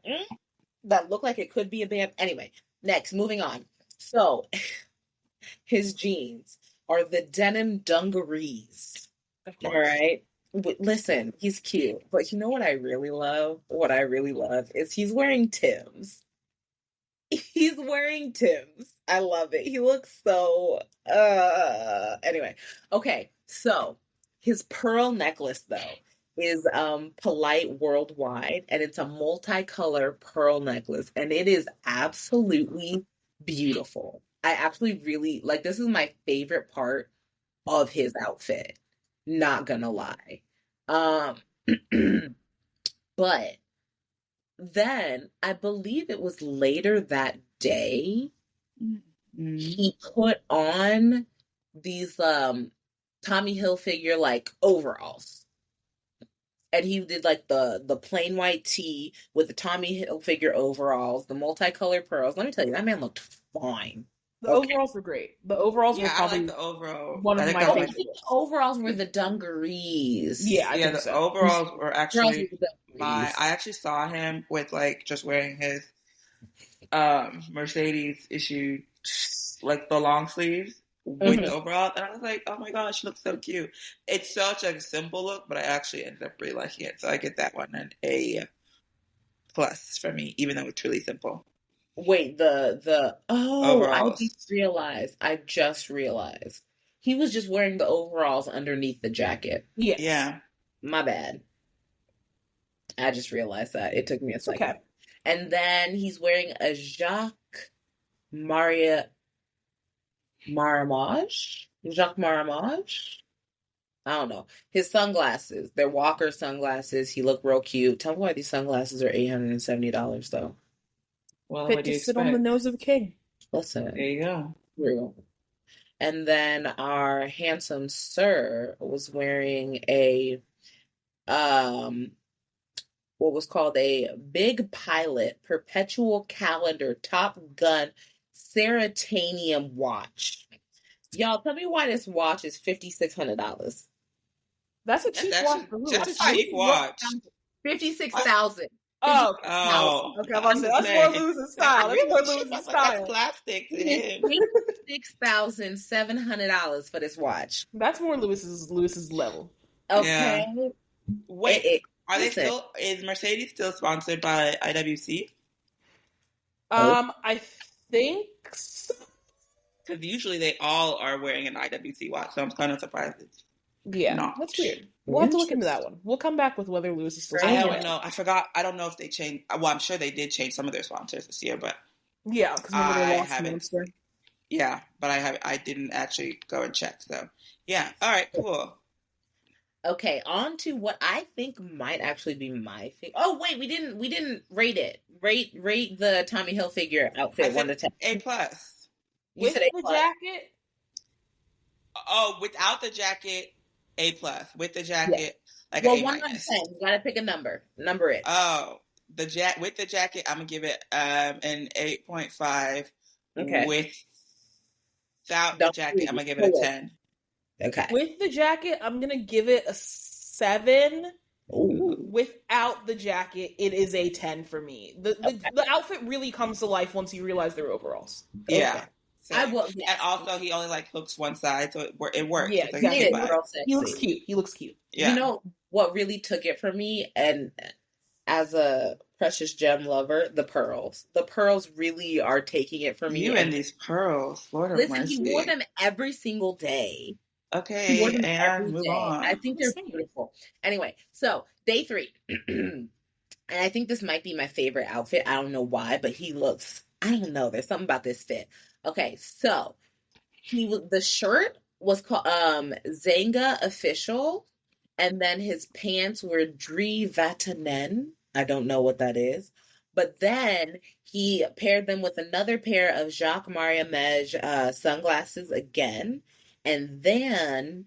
that looked like it could be a band. Anyway, next, moving on. So, his jeans are the denim dungarees. All right. Listen, he's cute, but you know what I really love? What I really love is he's wearing Timbs. He's wearing Timbs. I love it. He looks so anyway. Okay, so his pearl necklace though is Polite Worldwide, and it's a multicolor pearl necklace, and it is absolutely beautiful. I actually really like this is my favorite part of his outfit. Not gonna lie. But then I believe it was later that day he put on these Tommy Hilfiger like overalls. And he did like the plain white tee with the Tommy Hilfiger overalls, the multicolored pearls. Let me tell you, that man looked fine. The overalls were great. The overalls were probably I like the overall. one of my favorites. The overalls were the dungarees. Yeah, I think the so. overalls were actually I actually saw him with like just wearing his Mercedes issue, like the long sleeves with the overalls, and I was like, oh my gosh, she looks so cute. It's such a simple look, but I actually ended up really liking it, so I get that one an A+ for me, even though it's really simple. Wait, overalls. I just realized. He was just wearing the overalls underneath the jacket. Yes. Yeah. My bad. I just realized that. It took me a second. Okay. And then he's wearing a Jacques Maramage? Jacques Maramage? I don't know. His sunglasses. They're Walker sunglasses. He looked real cute. Tell me why these sunglasses are $870 though. Well, fit to sit on the nose of a king. Listen. There you go. Real. And then our handsome sir was wearing a what was called a Big Pilot Perpetual Calendar Top Gun Ceratanium watch. Y'all, tell me why this watch is $5,600. That's a cheap watch for Louis. That's a cheap watch. 56,000. Oh, okay. That's more Louis' style. That's more Louis' style. Plastic to him. $6,700 for this watch. That's more Louis's level. Okay. Yeah. Wait, is Mercedes still sponsored by IWC? I think so. Because usually they all are wearing an IWC watch, so I'm kind of surprised it's not. That's weird. We'll have to look into that one. We'll come back with whether Louis is still sponsored. I don't know. I forgot. I don't know if they changed. Well, I'm sure they did change some of their sponsors this year, but yeah, because I haven't. Yeah, but I didn't actually go and check. So yeah. All right. Cool. Okay, on to what I think might actually be my favorite. Oh wait, we didn't rate it. Rate the Tommy Hilfiger outfit 1 to 10. A+. With the jacket? Oh, without the jacket, A+. With the jacket, like well, A-. 1 to 10. You gotta pick a number. Number it. Oh, with the jacket, I'm gonna give it an 8.5. Okay. Without the jacket, I'm gonna give it a 10. Okay. With the jacket, I'm gonna give it a 7. Ooh. Without the jacket, it is a 10 for me. The outfit really comes to life once you realize they're overalls. Yeah. Okay. So, and also, he only hooks one side, so it works. Yeah, exactly. He looks cute. Yeah. You know what really took it for me, and as a precious gem lover, the pearls. The pearls really are taking it for me. You and these pearls, Lord of mercy. Listen, he wore them every single day. Okay, and move on. I think they're beautiful. Anyway, so day 3. And I think this might be my favorite outfit. I don't know why, but he looks, I don't know, there's something about this fit. Okay, so the shirt was called Zanga Official, and then his pants were Dri Vatanen. I don't know what that is. But then he paired them with another pair of Jacques Mariamege sunglasses again. And then,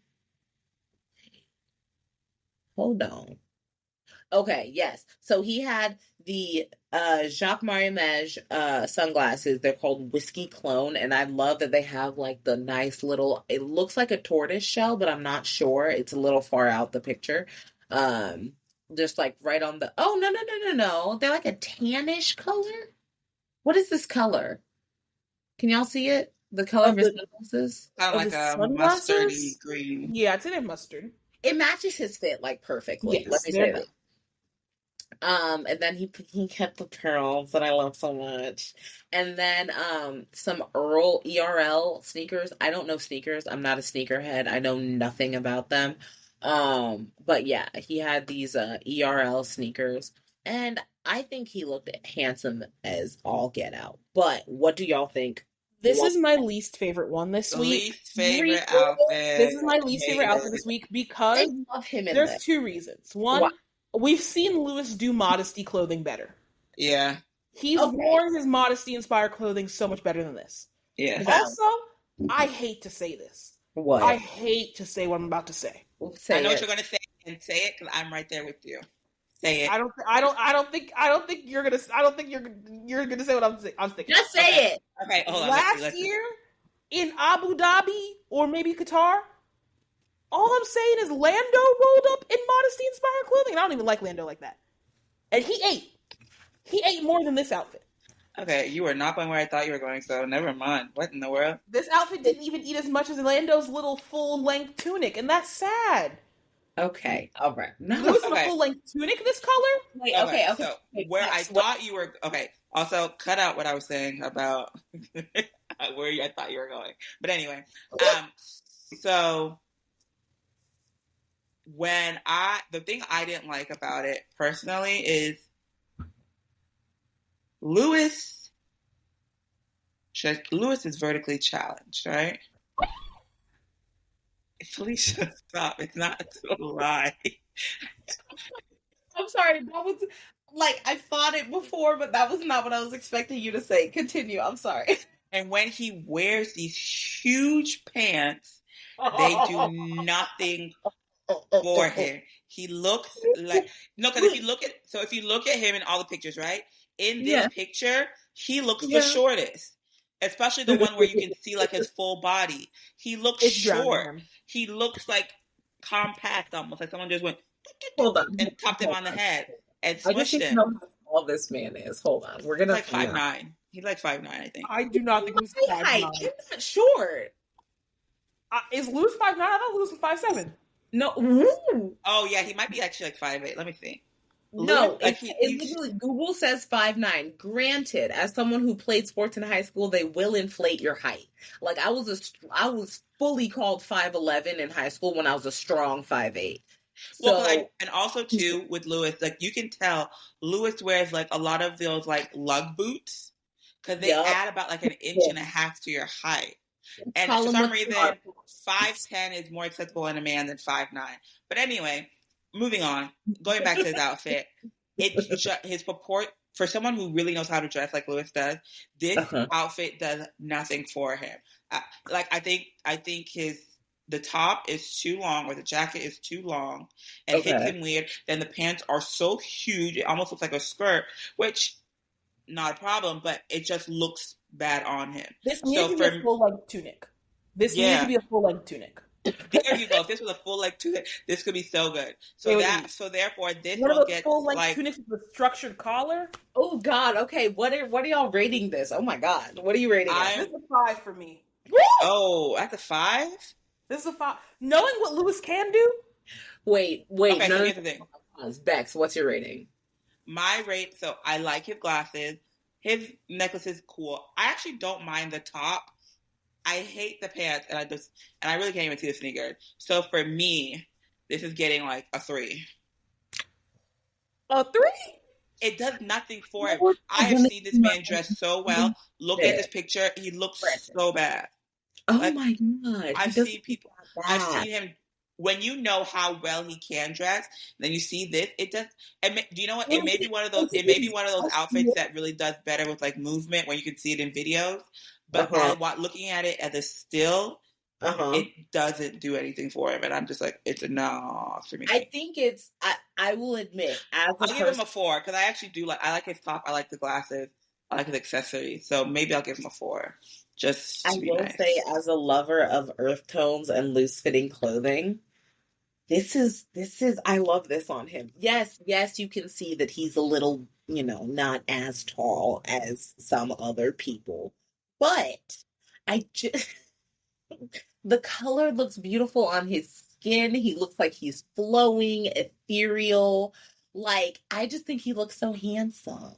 hold on. Okay, yes. So he had the Jacques Mariamege sunglasses. They're called Whiskey Clone, and I love that they have like the nice little, it looks like a tortoise shell, but I'm not sure. It's a little far out the picture. Just like right on the, oh, no. They're like a tannish color. What is this color? Can y'all see it? The color of his sunglasses? Kind of like a mustardy green. Yeah, it's in a mustard. It matches his fit like perfectly. Yes, let me say that. And then he kept the pearls that I love so much. And then some ERL sneakers. I don't know sneakers. I'm not a sneakerhead. I know nothing about them. But yeah, he had these ERL sneakers. And I think he looked handsome as all get out. But what do y'all think? This is my least favorite one this week. Least favorite outfit. This is my least favorite outfit this week because there's 2 reasons. One, we've seen Louis do modesty clothing better. Yeah. He's worn his modesty-inspired clothing so much better than this. Yeah. Also, I hate to say this. What? I hate to say what I'm about to say. I know what you're going to say, and say it because I'm right there with you. Say it. I don't think you're gonna say what I'm thinking. Just say it. Okay, hold on. Last year in Abu Dhabi or maybe Qatar, all I'm saying is Lando rolled up in modesty-inspired clothing. And I don't even like Lando like that. And he ate more than this outfit. Okay, you were not going where I thought you were going, so never mind. What in the world? This outfit didn't even eat as much as Lando's little full-length tunic, and that's sad. Okay, all right. Louis in a full-length tunic this color? Wait, okay. So where I thought you were... Okay, also, cut out what I was saying about where I thought you were going. But anyway, so... The thing I didn't like about it, personally, is Louis is vertically challenged, right? Felicia, stop. It's not a lie. I'm sorry. That was like, I thought it before, but that was not what I was expecting you to say. Continue. I'm sorry. And when he wears these huge pants, they do nothing for him. He looks like, because if you look at him in all the pictures, right? In this picture, he looks the shortest. Especially the one where you can see like his full body. He looks short. He looks like compact, almost like someone just went and tapped him on the head and smushed him. Know how small this man is. Hold on, we're gonna like 5'9". He's like 5'9", I think. I do not think he's 5'9". He's not short. Is Louis 5'9"? I thought Louis was 5'7". No. Ooh. Oh yeah, he might be actually like 5'8". Let me see. No, it literally Google says 5'9". Granted, as someone who played sports in high school, they will inflate your height. Like I was fully called 5'11" in high school when I was a strong 5'8". Well, and also too with Louis, like you can tell Louis wears like a lot of those like lug boots because they add about like an inch and a half to your height. And for some reason, 5'10" is more acceptable in a man than 5'9". But anyway. Moving on, going back to his outfit, his purport for someone who really knows how to dress like Louis does. This outfit does nothing for him. I think the top is too long, or the jacket is too long, and hits him weird. Then the pants are so huge, it almost looks like a skirt, which not a problem, but it just looks bad on him. This needs to be a full length tunic. This needs to be a full length tunic. There you go. If this was a full length tunic, this could be so good. Therefore, this will get full length tunics with a structured collar. Oh God. Okay. What are y'all rating this? Oh my God. What are you rating it? This is a 5 for me. Oh, that's a 5? This is a 5. Knowing what Louis can do. Wait. Okay, so here's the thing. Bex, what's your rating? My rate. So I like his glasses. His necklace is cool. I actually don't mind the top. I hate the pants, and I really can't even see the sneaker. So for me, this is getting like a 3. A 3? It does nothing for him. I have seen this man dress so well. Look at this picture. He looks so bad. Oh my God. I've seen him. When you know how well he can dress, then you see this. It does. Do you know what? It may be one of those. It may be one of those outfits that really does better with like movement, when you can see it in videos. But looking at it as a still, it doesn't do anything for him, and I'm just like, it's a no for me. I think I will admit, I'll give him a 4 because I actually do I like his top. I like the glasses. I like his accessories. So maybe I'll give him a 4. Just to be nice. Say, as a lover of earth tones and loose fitting clothing, this is I love this on him. Yes, you can see that he's a little, not as tall as some other people, but I just the color looks beautiful on his skin. He looks like he's flowing, ethereal. Like, I just think he looks so handsome.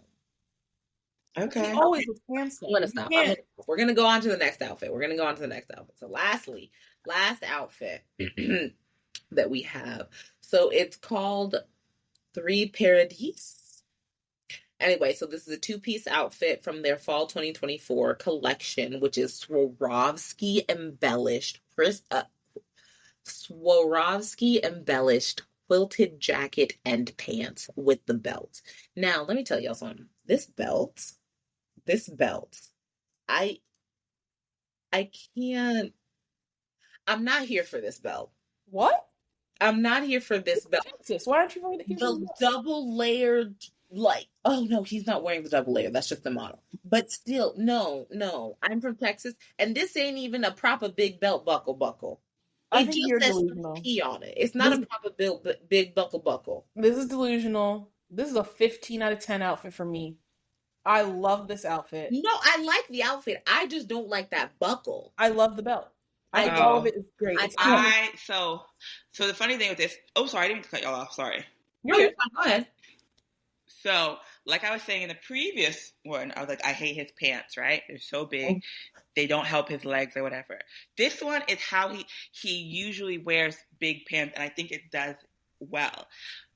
Okay. He always looks handsome. I'm gonna stop. We're gonna go on to the next outfit. So last outfit that we have. So it's called 3 Paradis. Anyway, so this is a 2-piece outfit from their fall 2024 collection, which is Swarovski embellished quilted jacket and pants with the belt. Now, let me tell y'all something. This belt, I can't. I'm not here for this belt. What? I'm not here for this belt. Why aren't you wearing the double layered? Like, oh no, he's not wearing the double layer. That's just the model. But still, no. I'm from Texas, and this ain't even a proper big belt buckle. It just says P on it. It's not a proper big buckle. This is delusional. This is a 15 out of 10 outfit for me. I love this outfit. No, I like the outfit. I just don't like that buckle. I love the belt. All of it is great. So the funny thing with this. Oh, sorry, I didn't mean to cut y'all off. Sorry. You're fine. Go ahead. So, like I was saying in the previous one, I was like, I hate his pants, right? They're so big. They don't help his legs or whatever. This one is how he usually wears big pants, and I think it does well.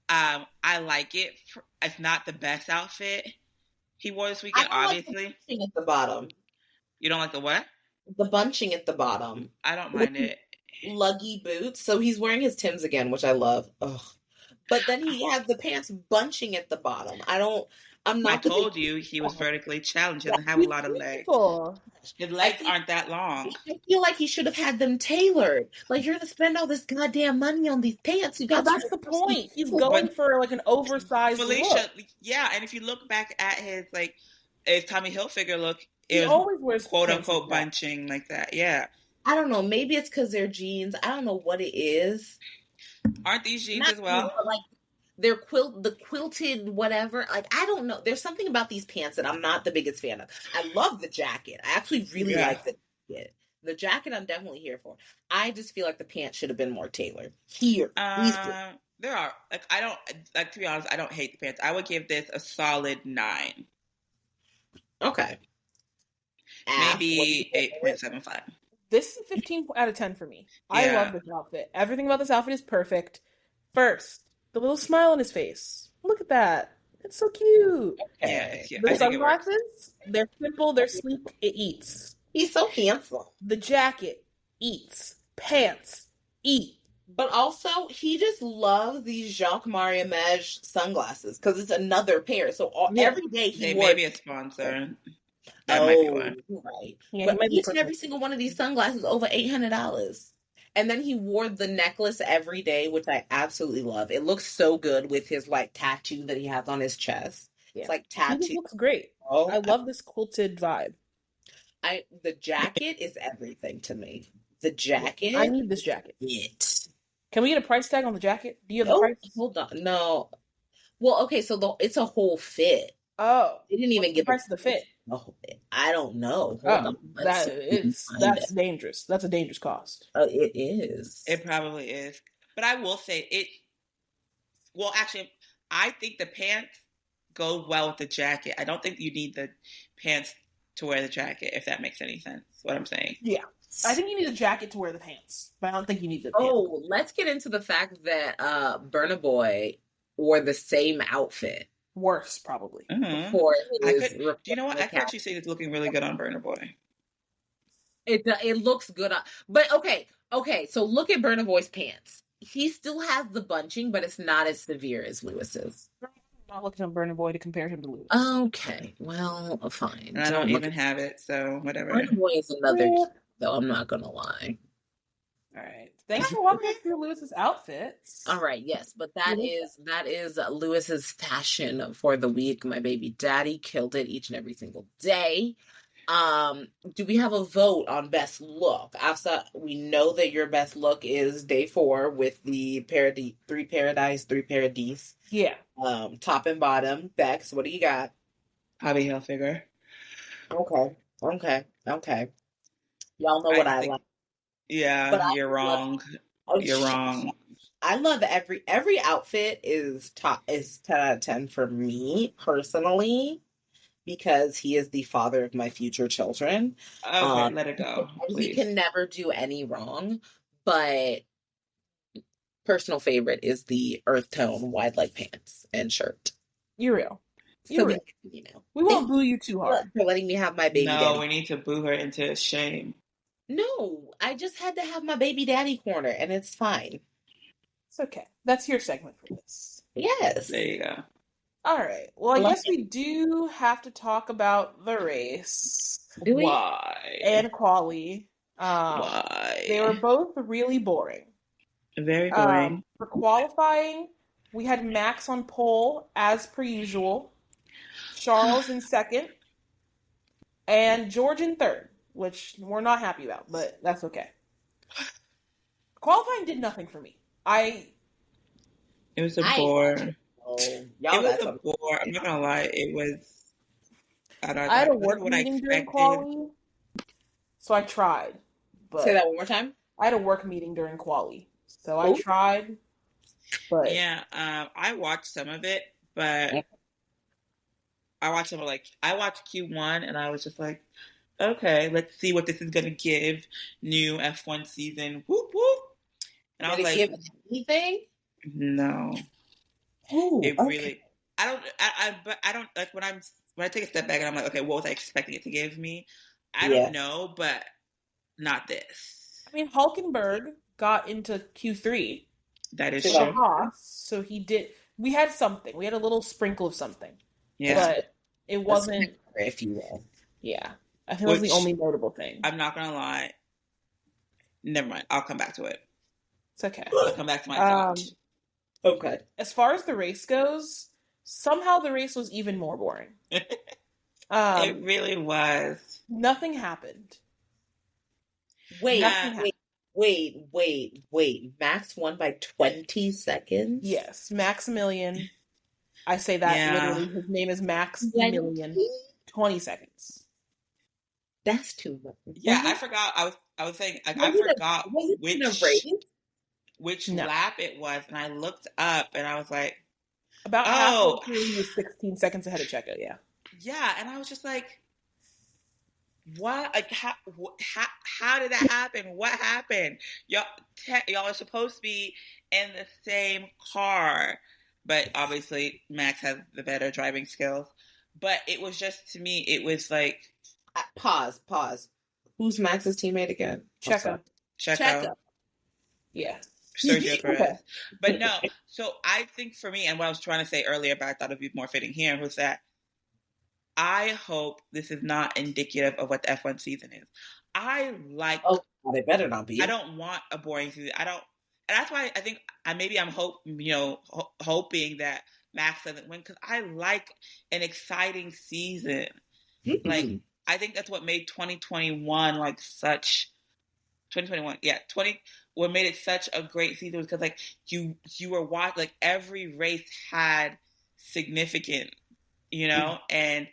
I like it. It's not the best outfit he wore this weekend, obviously. Like the bunching at the bottom. You don't like the what? The bunching at the bottom. I don't mind it. Luggy boots. So he's wearing his Timbs again, which I love. Ugh. But then he has the pants bunching at the bottom. I told you he was vertically challenged. He doesn't have a lot of legs. His legs aren't that long. I feel like he should have had them tailored. Like, you're going to spend all this goddamn money on these pants. That's the point. He's going for like an oversized Felicia, look. Yeah, and if you look back at his Tommy Hilfiger look, he always wears quote unquote bunching like that. Yeah. I don't know. Maybe it's because they're jeans. I don't know what it is. Aren't these jeans as well? Like, they're the quilted whatever. Like, I don't know. There's something about these pants that I'm not the biggest fan of. I love the jacket. I actually really like the jacket. The jacket I'm definitely here for. I just feel like the pants should have been more tailored. There are to be honest, I don't hate the pants. I would give this a solid 9. Okay. Maybe 8.75. This is a 15 out of 10 for me. Yeah. I love this outfit. Everything about this outfit is perfect. First, the little smile on his face. Look at that. It's so cute. Okay. Yeah, the sunglasses, they're simple, they're sleek, it eats. He's so handsome. The jacket eats. Pants eat. But also, he just loves these Jacques Mariemege sunglasses because it's another pair. So every day they may be a sponsor. That might be one. Right. Yeah, but each and every single one of these sunglasses over $800. And then he wore the necklace every day, which I absolutely love. It looks so good with his tattoo that he has on his chest. Yeah. It's like tattoo. It looks great. I love this quilted vibe. The jacket is everything to me. The jacket. I need this jacket. Can we get a price tag on the jacket? Do you have the price? Hold on. No. Well, okay, so it's a whole fit. Oh. They didn't even get the price of the fit. I don't know. That's dangerous. That's a dangerous cost. It is. It probably is. But I will say it. Well, actually, I think the pants go well with the jacket. I don't think you need the pants to wear the jacket, if that makes any sense. What I'm saying. Yeah. I think you need a jacket to wear the pants, but I don't think you need the pants. Oh, let's get into the fact that Burna Boy wore the same outfit. Worse, probably. Mm-hmm. For his do you know what? I could actually say it's looking really good on Burna Boy. It looks good on, but okay. So look at Burna Boy's pants. He still has the bunching, but it's not as severe as Lewis's. I'm not looking at Burna Boy to compare him to Lewis. Okay, well, fine. And I don't even have it, so whatever. Burna Boy is another, though. I'm not gonna lie. All right. Thanks for walking us through Lewis's outfits. All right, yes, but that is Lewis's fashion for the week. My baby daddy killed it each and every single day. Do we have a vote on best look? Afsa, we know that your best look is day 4 with the three paradise, three paradise. Yeah. Top and bottom. Bex, what do you got? Hobby Hilfiger. Okay. Y'all know what I like. Yeah, but you're wrong. You're wrong. I love every outfit is 10 out of 10 for me personally, because he is the father of my future children. Okay, let it go. He can never do any wrong, but personal favorite is the earth tone wide leg pants and shirt. You're real. You're real. You know, we won't boo you too hard for letting me have my baby. No, daddy. We need to boo her into shame. No, I just had to have my baby daddy corner, and it's fine. It's okay. That's your segment for this. Yes. There you go. All right. Well, I guess we do have to talk about the race. Do we? Why? And quali. Why? They were both really boring. Very boring. For qualifying, we had Max on pole, as per usual. Charles in second. And George in third, which we're not happy about, but that's okay. Qualifying did nothing for me. It was a bore. It was a bore. I'm not gonna lie. It was. I had a work meeting during quali, so I tried. But say that one more time. I had a work meeting during quali, so I tried. But yeah, I watched some of it, but I watched Q1, and I was just like, okay, let's see what this is gonna give. New F1 season, whoop whoop. And I was like, give anything? No. Oh, it really. I don't like when I take a step back and I'm like, okay, what was I expecting it to give me? I don't know, but not this. I mean, Hulkenberg got into Q3. That is true. So he did. We had something. We had a little sprinkle of something. Yeah, but it wasn't. If you will. Yeah, I think it was the only notable thing. I'm not gonna lie. Never mind. I'll come back to it. It's okay. I'll come back to my thought. Okay. As far as the race goes, somehow the race was even more boring. It really was. Nothing happened. Wait. Max won by 20 seconds? Yes, Maximilian. I say that literally. His name is Maximilian. 20 seconds. That's too much. Yeah, I forgot. I was saying, like, I forgot which lap it was, and I looked up, and I was like, about halfway through, he was 16 seconds ahead of Checo. Yeah, and I was just like, what? Like, how did that happen? What happened? Y'all are supposed to be in the same car, but obviously Max has the better driving skills. But it was just, to me, it was like, pause. Who's Max's teammate again? Checo. Yeah. Sergio Perez. But no, so I think for me, and what I was trying to say earlier, but I thought it would be more fitting here, was that I hope this is not indicative of what the F1 season is. I like... Oh, they better not be. I don't want a boring season. And that's why I think I'm hoping that Max doesn't win, because I like an exciting season. Mm-hmm. Like, I think that's what made 2021 like such... 2021, yeah, what made it such a great season was because, like, you were watching, like, every race had significant, and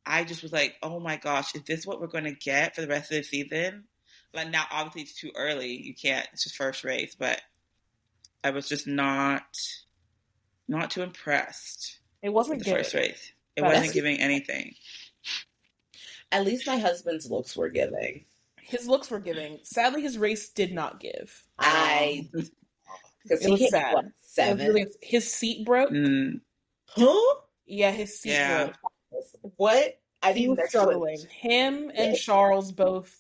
I just was like, oh my gosh, is this what we're going to get for the rest of the season? Like, now, obviously, it's too early. You can't, it's just first race, but I was just not too impressed. It wasn't with the first race. It wasn't giving anything. At least my husband's looks were giving. His looks were giving. Sadly, his race did not give. Because it was sad. What, 7? Really, his seat broke. Huh? Yeah, his seat broke. What? He was struggling. Him and Charles both,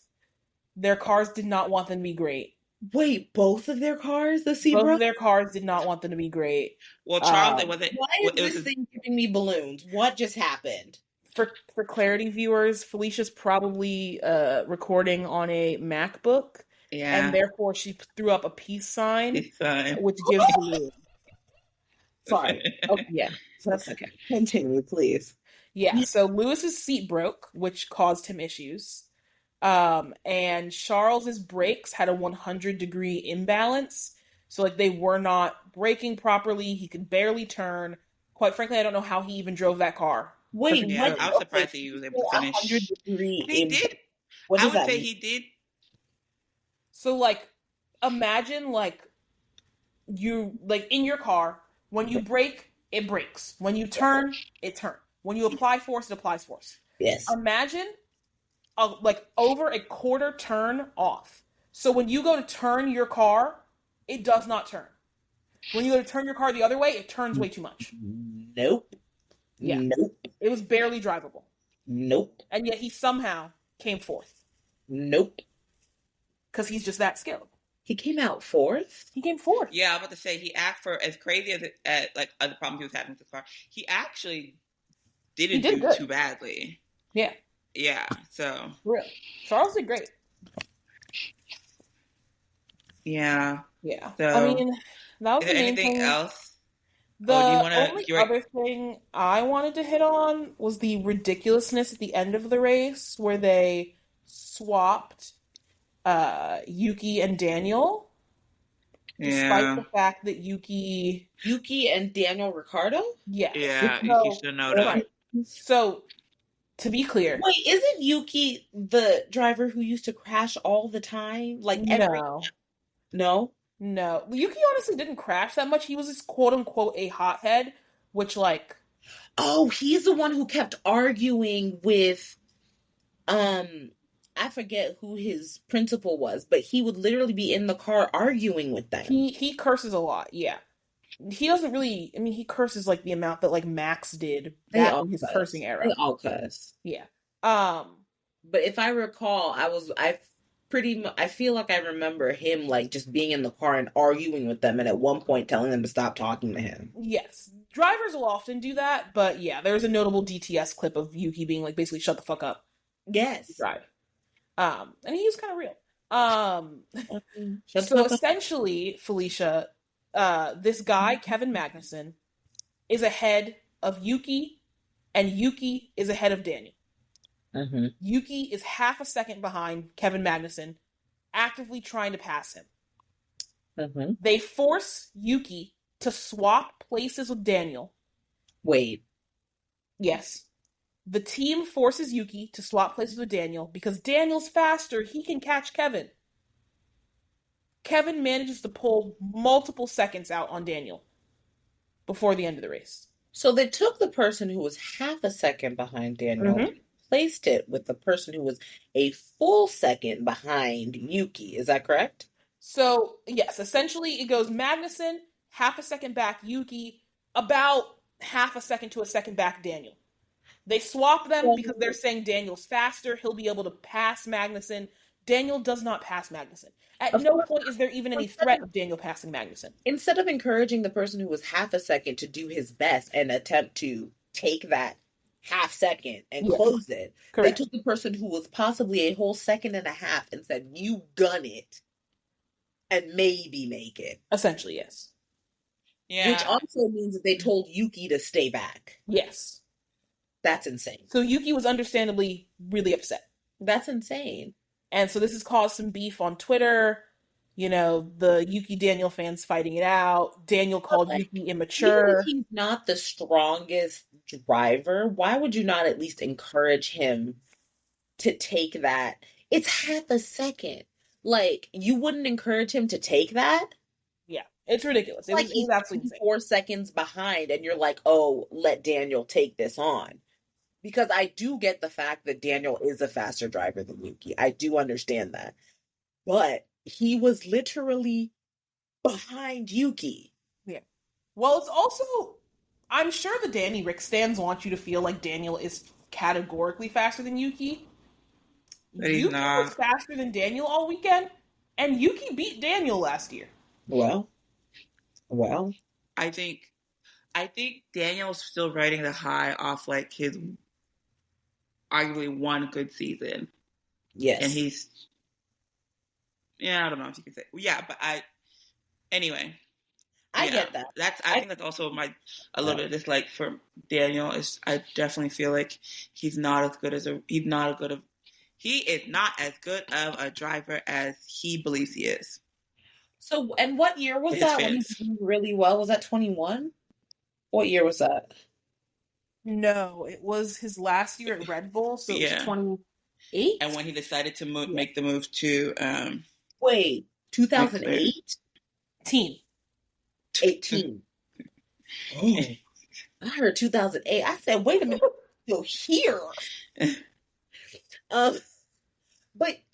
their cars did not want them to be great. Wait, both of their cars? The seat broke? Both of their cars did not want them to be great. Well, Charles, it wasn't. Why is this thing giving me balloons? What just happened? For clarity, viewers, Felicia's probably recording on a MacBook, and therefore she threw up a peace sign, which gives balloons. Sorry. Okay, yeah, so that's okay. Continue, please. Yeah. So Lewis's seat broke, which caused him issues. And Charles's brakes had a 100-degree imbalance. So like they were not braking properly. He could barely turn. Quite frankly, I don't know how he even drove that car. Wait, yeah, I was surprised he was able to finish. He did. I would say he did. So like, imagine like you like in your car, when you brake, it brakes. When you turn, it turns. When you apply force, it applies force. Yes. Imagine like over a quarter turn off. So when you go to turn your car, it does not turn. When you go to turn your car the other way, it turns way too much. Nope. Yeah. Nope. It was barely drivable. Nope. And yet he somehow came fourth. Nope. Because he's just that skilled. He came out fourth? He came fourth. Yeah, I was about to say, he act for as crazy as like other problems he was having with the car. He actually didn't do good. Too badly. Yeah. Yeah, so. Real. Charles did great. Yeah. Yeah. So, I mean, that was the main thing. Anything else? The only other thing I wanted to hit on was the ridiculousness at the end of the race where they swapped Yuki and Daniel. Despite the fact that Yuki and Daniel Ricciardo? Yes. Yeah, you should know that. Right. So, to be clear. Wait, isn't Yuki the driver who used to crash all the time? Like No? No. Yuki honestly didn't crash that much. He was just quote unquote a hothead, which like... Oh, he's the one who kept arguing with, I forget who his principal was, but he would literally be in the car arguing with them. He curses a lot, yeah. He doesn't really, I mean, he curses like the amount that like Max did back in his cursing era. They all cuss. Yeah. But if I recall, I feel like I remember him like just being in the car and arguing with them and at one point telling them to stop talking to him. Yes. Drivers will often do that, but yeah, there's a notable DTS clip of Yuki being like basically shut the fuck up. Yes. Drive. And he was kind of real. So essentially, Felicia, this guy, Kevin Magnussen, is ahead of Yuki, and Yuki is ahead of Daniel. Mm-hmm. Yuki is half a second behind Kevin Magnussen, actively trying to pass him. Mm-hmm. They force Yuki to swap places with Daniel. Wait. Yes. The team forces Yuki to swap places with Daniel because Daniel's faster. He can catch Kevin. Kevin manages to pull multiple seconds out on Daniel before the end of the race. So they took the person who was half a second behind Daniel, mm-hmm. placed it with the person who was a full second behind Yuki. Is that correct? So, yes, essentially it goes Magnussen, half a second back Yuki, about half a second to a second back Daniel. They swap them because they're saying Daniel's faster. He'll be able to pass Magnussen. Daniel does not pass Magnussen. At no point is there even any threat of Daniel passing Magnussen. Instead of encouraging the person who was half a second to do his best and attempt to take that half second and close it, Correct. They took the person who was possibly a whole second and a half and said, you gun it and maybe make it. Essentially, yes. Yeah. Which also means that they told Yuki to stay back. Yes. That's insane. So Yuki was understandably really upset. That's insane. And so this has caused some beef on Twitter. You know, the Yuki Daniel fans fighting it out. Daniel called Yuki immature. Even if he's not the strongest driver, why would you not at least encourage him to take that? It's half a second. Like, you wouldn't encourage him to take that? Yeah, it's ridiculous. It was absolutely insane. 4 seconds behind and you're like, oh, let Daniel take this on. Because I do get the fact that Daniel is a faster driver than Yuki. I do understand that. But he was literally behind Yuki. Yeah. Well, it's also, I'm sure the Danny Rick stands want you to feel like Daniel is categorically faster than Yuki. But he's Yuki not. was faster than Daniel all weekend, and Yuki beat Daniel last year. Well. I think Daniel's still riding the high off like his arguably one good season. Yes. And he's, I don't know if you can say, but anyway. I get that. I think that's also a little bit of dislike for Daniel is I definitely feel like he is not as good of a driver as he believes he is. So, and what year was that when he did really well? Was that 21? What year was that? No, it was his last year at Red Bull, so it was 28. And when he decided to make the move to... Wait, 2008? 18. Oh, I heard 2008. I said, wait a minute, you're here. But,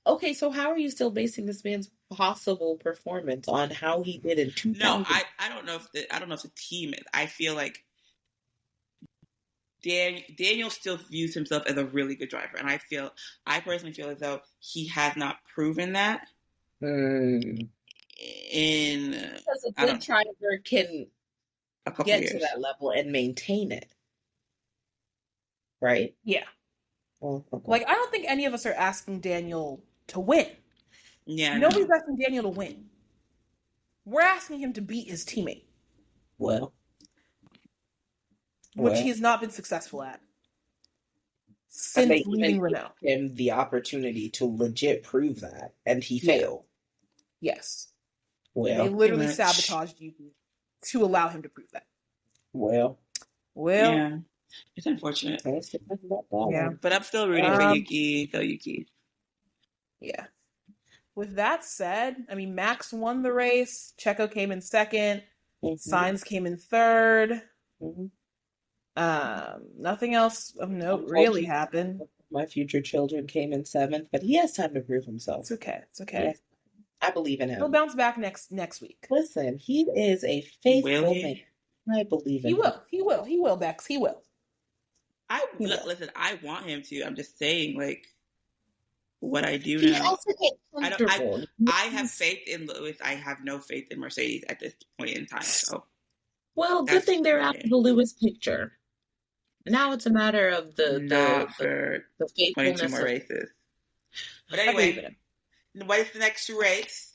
okay, so how are you still basing this man's possible performance on how he did in 2000? No, I don't know if the team is. I feel like Daniel still views himself as a really good driver, and I personally feel as though he has not proven that. Because a good driver can get to that level and maintain it, right? Yeah. Oh, okay. Like, I don't think any of us are asking Daniel to win. Yeah, nobody's asking Daniel to win. We're asking him to beat his teammate. Which he has not been successful at since leaving Renault. Him the opportunity to legit prove that, and he failed. Yes. Well, they literally sabotaged Yuki to allow him to prove that. Well, yeah, it's unfortunate. Yeah, but I'm still rooting for Yuki. Go Yuki. Yeah. With that said, I mean, Max won the race. Checo came in second. Sainz came in third. Nothing else of note really happened. My future children came in seventh, but he has time to prove himself. It's okay. Yes. I believe in him. He'll bounce back next week. Listen, he is a faithful man. I believe in him. He will, Bex. He will. Listen, I want him to. I'm just saying, like, what I do now. I have faith in Lewis. I have no faith in Mercedes at this point in time. So, well, good thing they're after the Lewis picture. Now it's a matter of the faithfulness 22 more races. But anyway, what is the next race?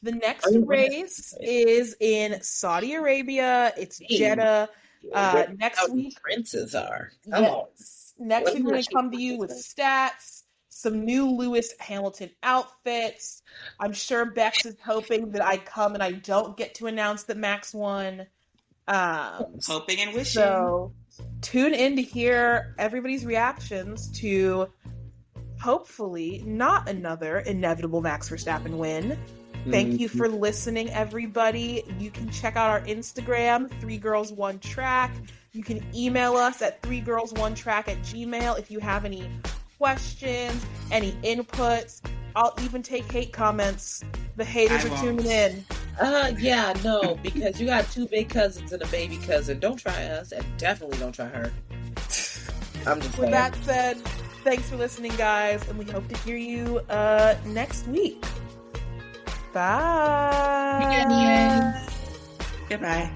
The next race is in Saudi Arabia. It's Jeddah. Next week, princes are. Next week, we're going to come to you with stats, some new Lewis Hamilton outfits. I'm sure Bex is hoping that I come and I don't get to announce that Max won. Hoping and wishing. So tune in to hear everybody's reactions to hopefully not another inevitable Max Verstappen win. Thank you for listening, everybody. You can check out our Instagram, 3girls1track. You can email us at 3girls1track@gmail if you have any questions, any inputs. I'll even take hate comments. The haters are tuning in. No, because you got two big cousins and a baby cousin. Don't try us, and definitely don't try her. I'm just With that said, thanks for listening, guys, and we hope to hear you next week. Bye. Goodbye.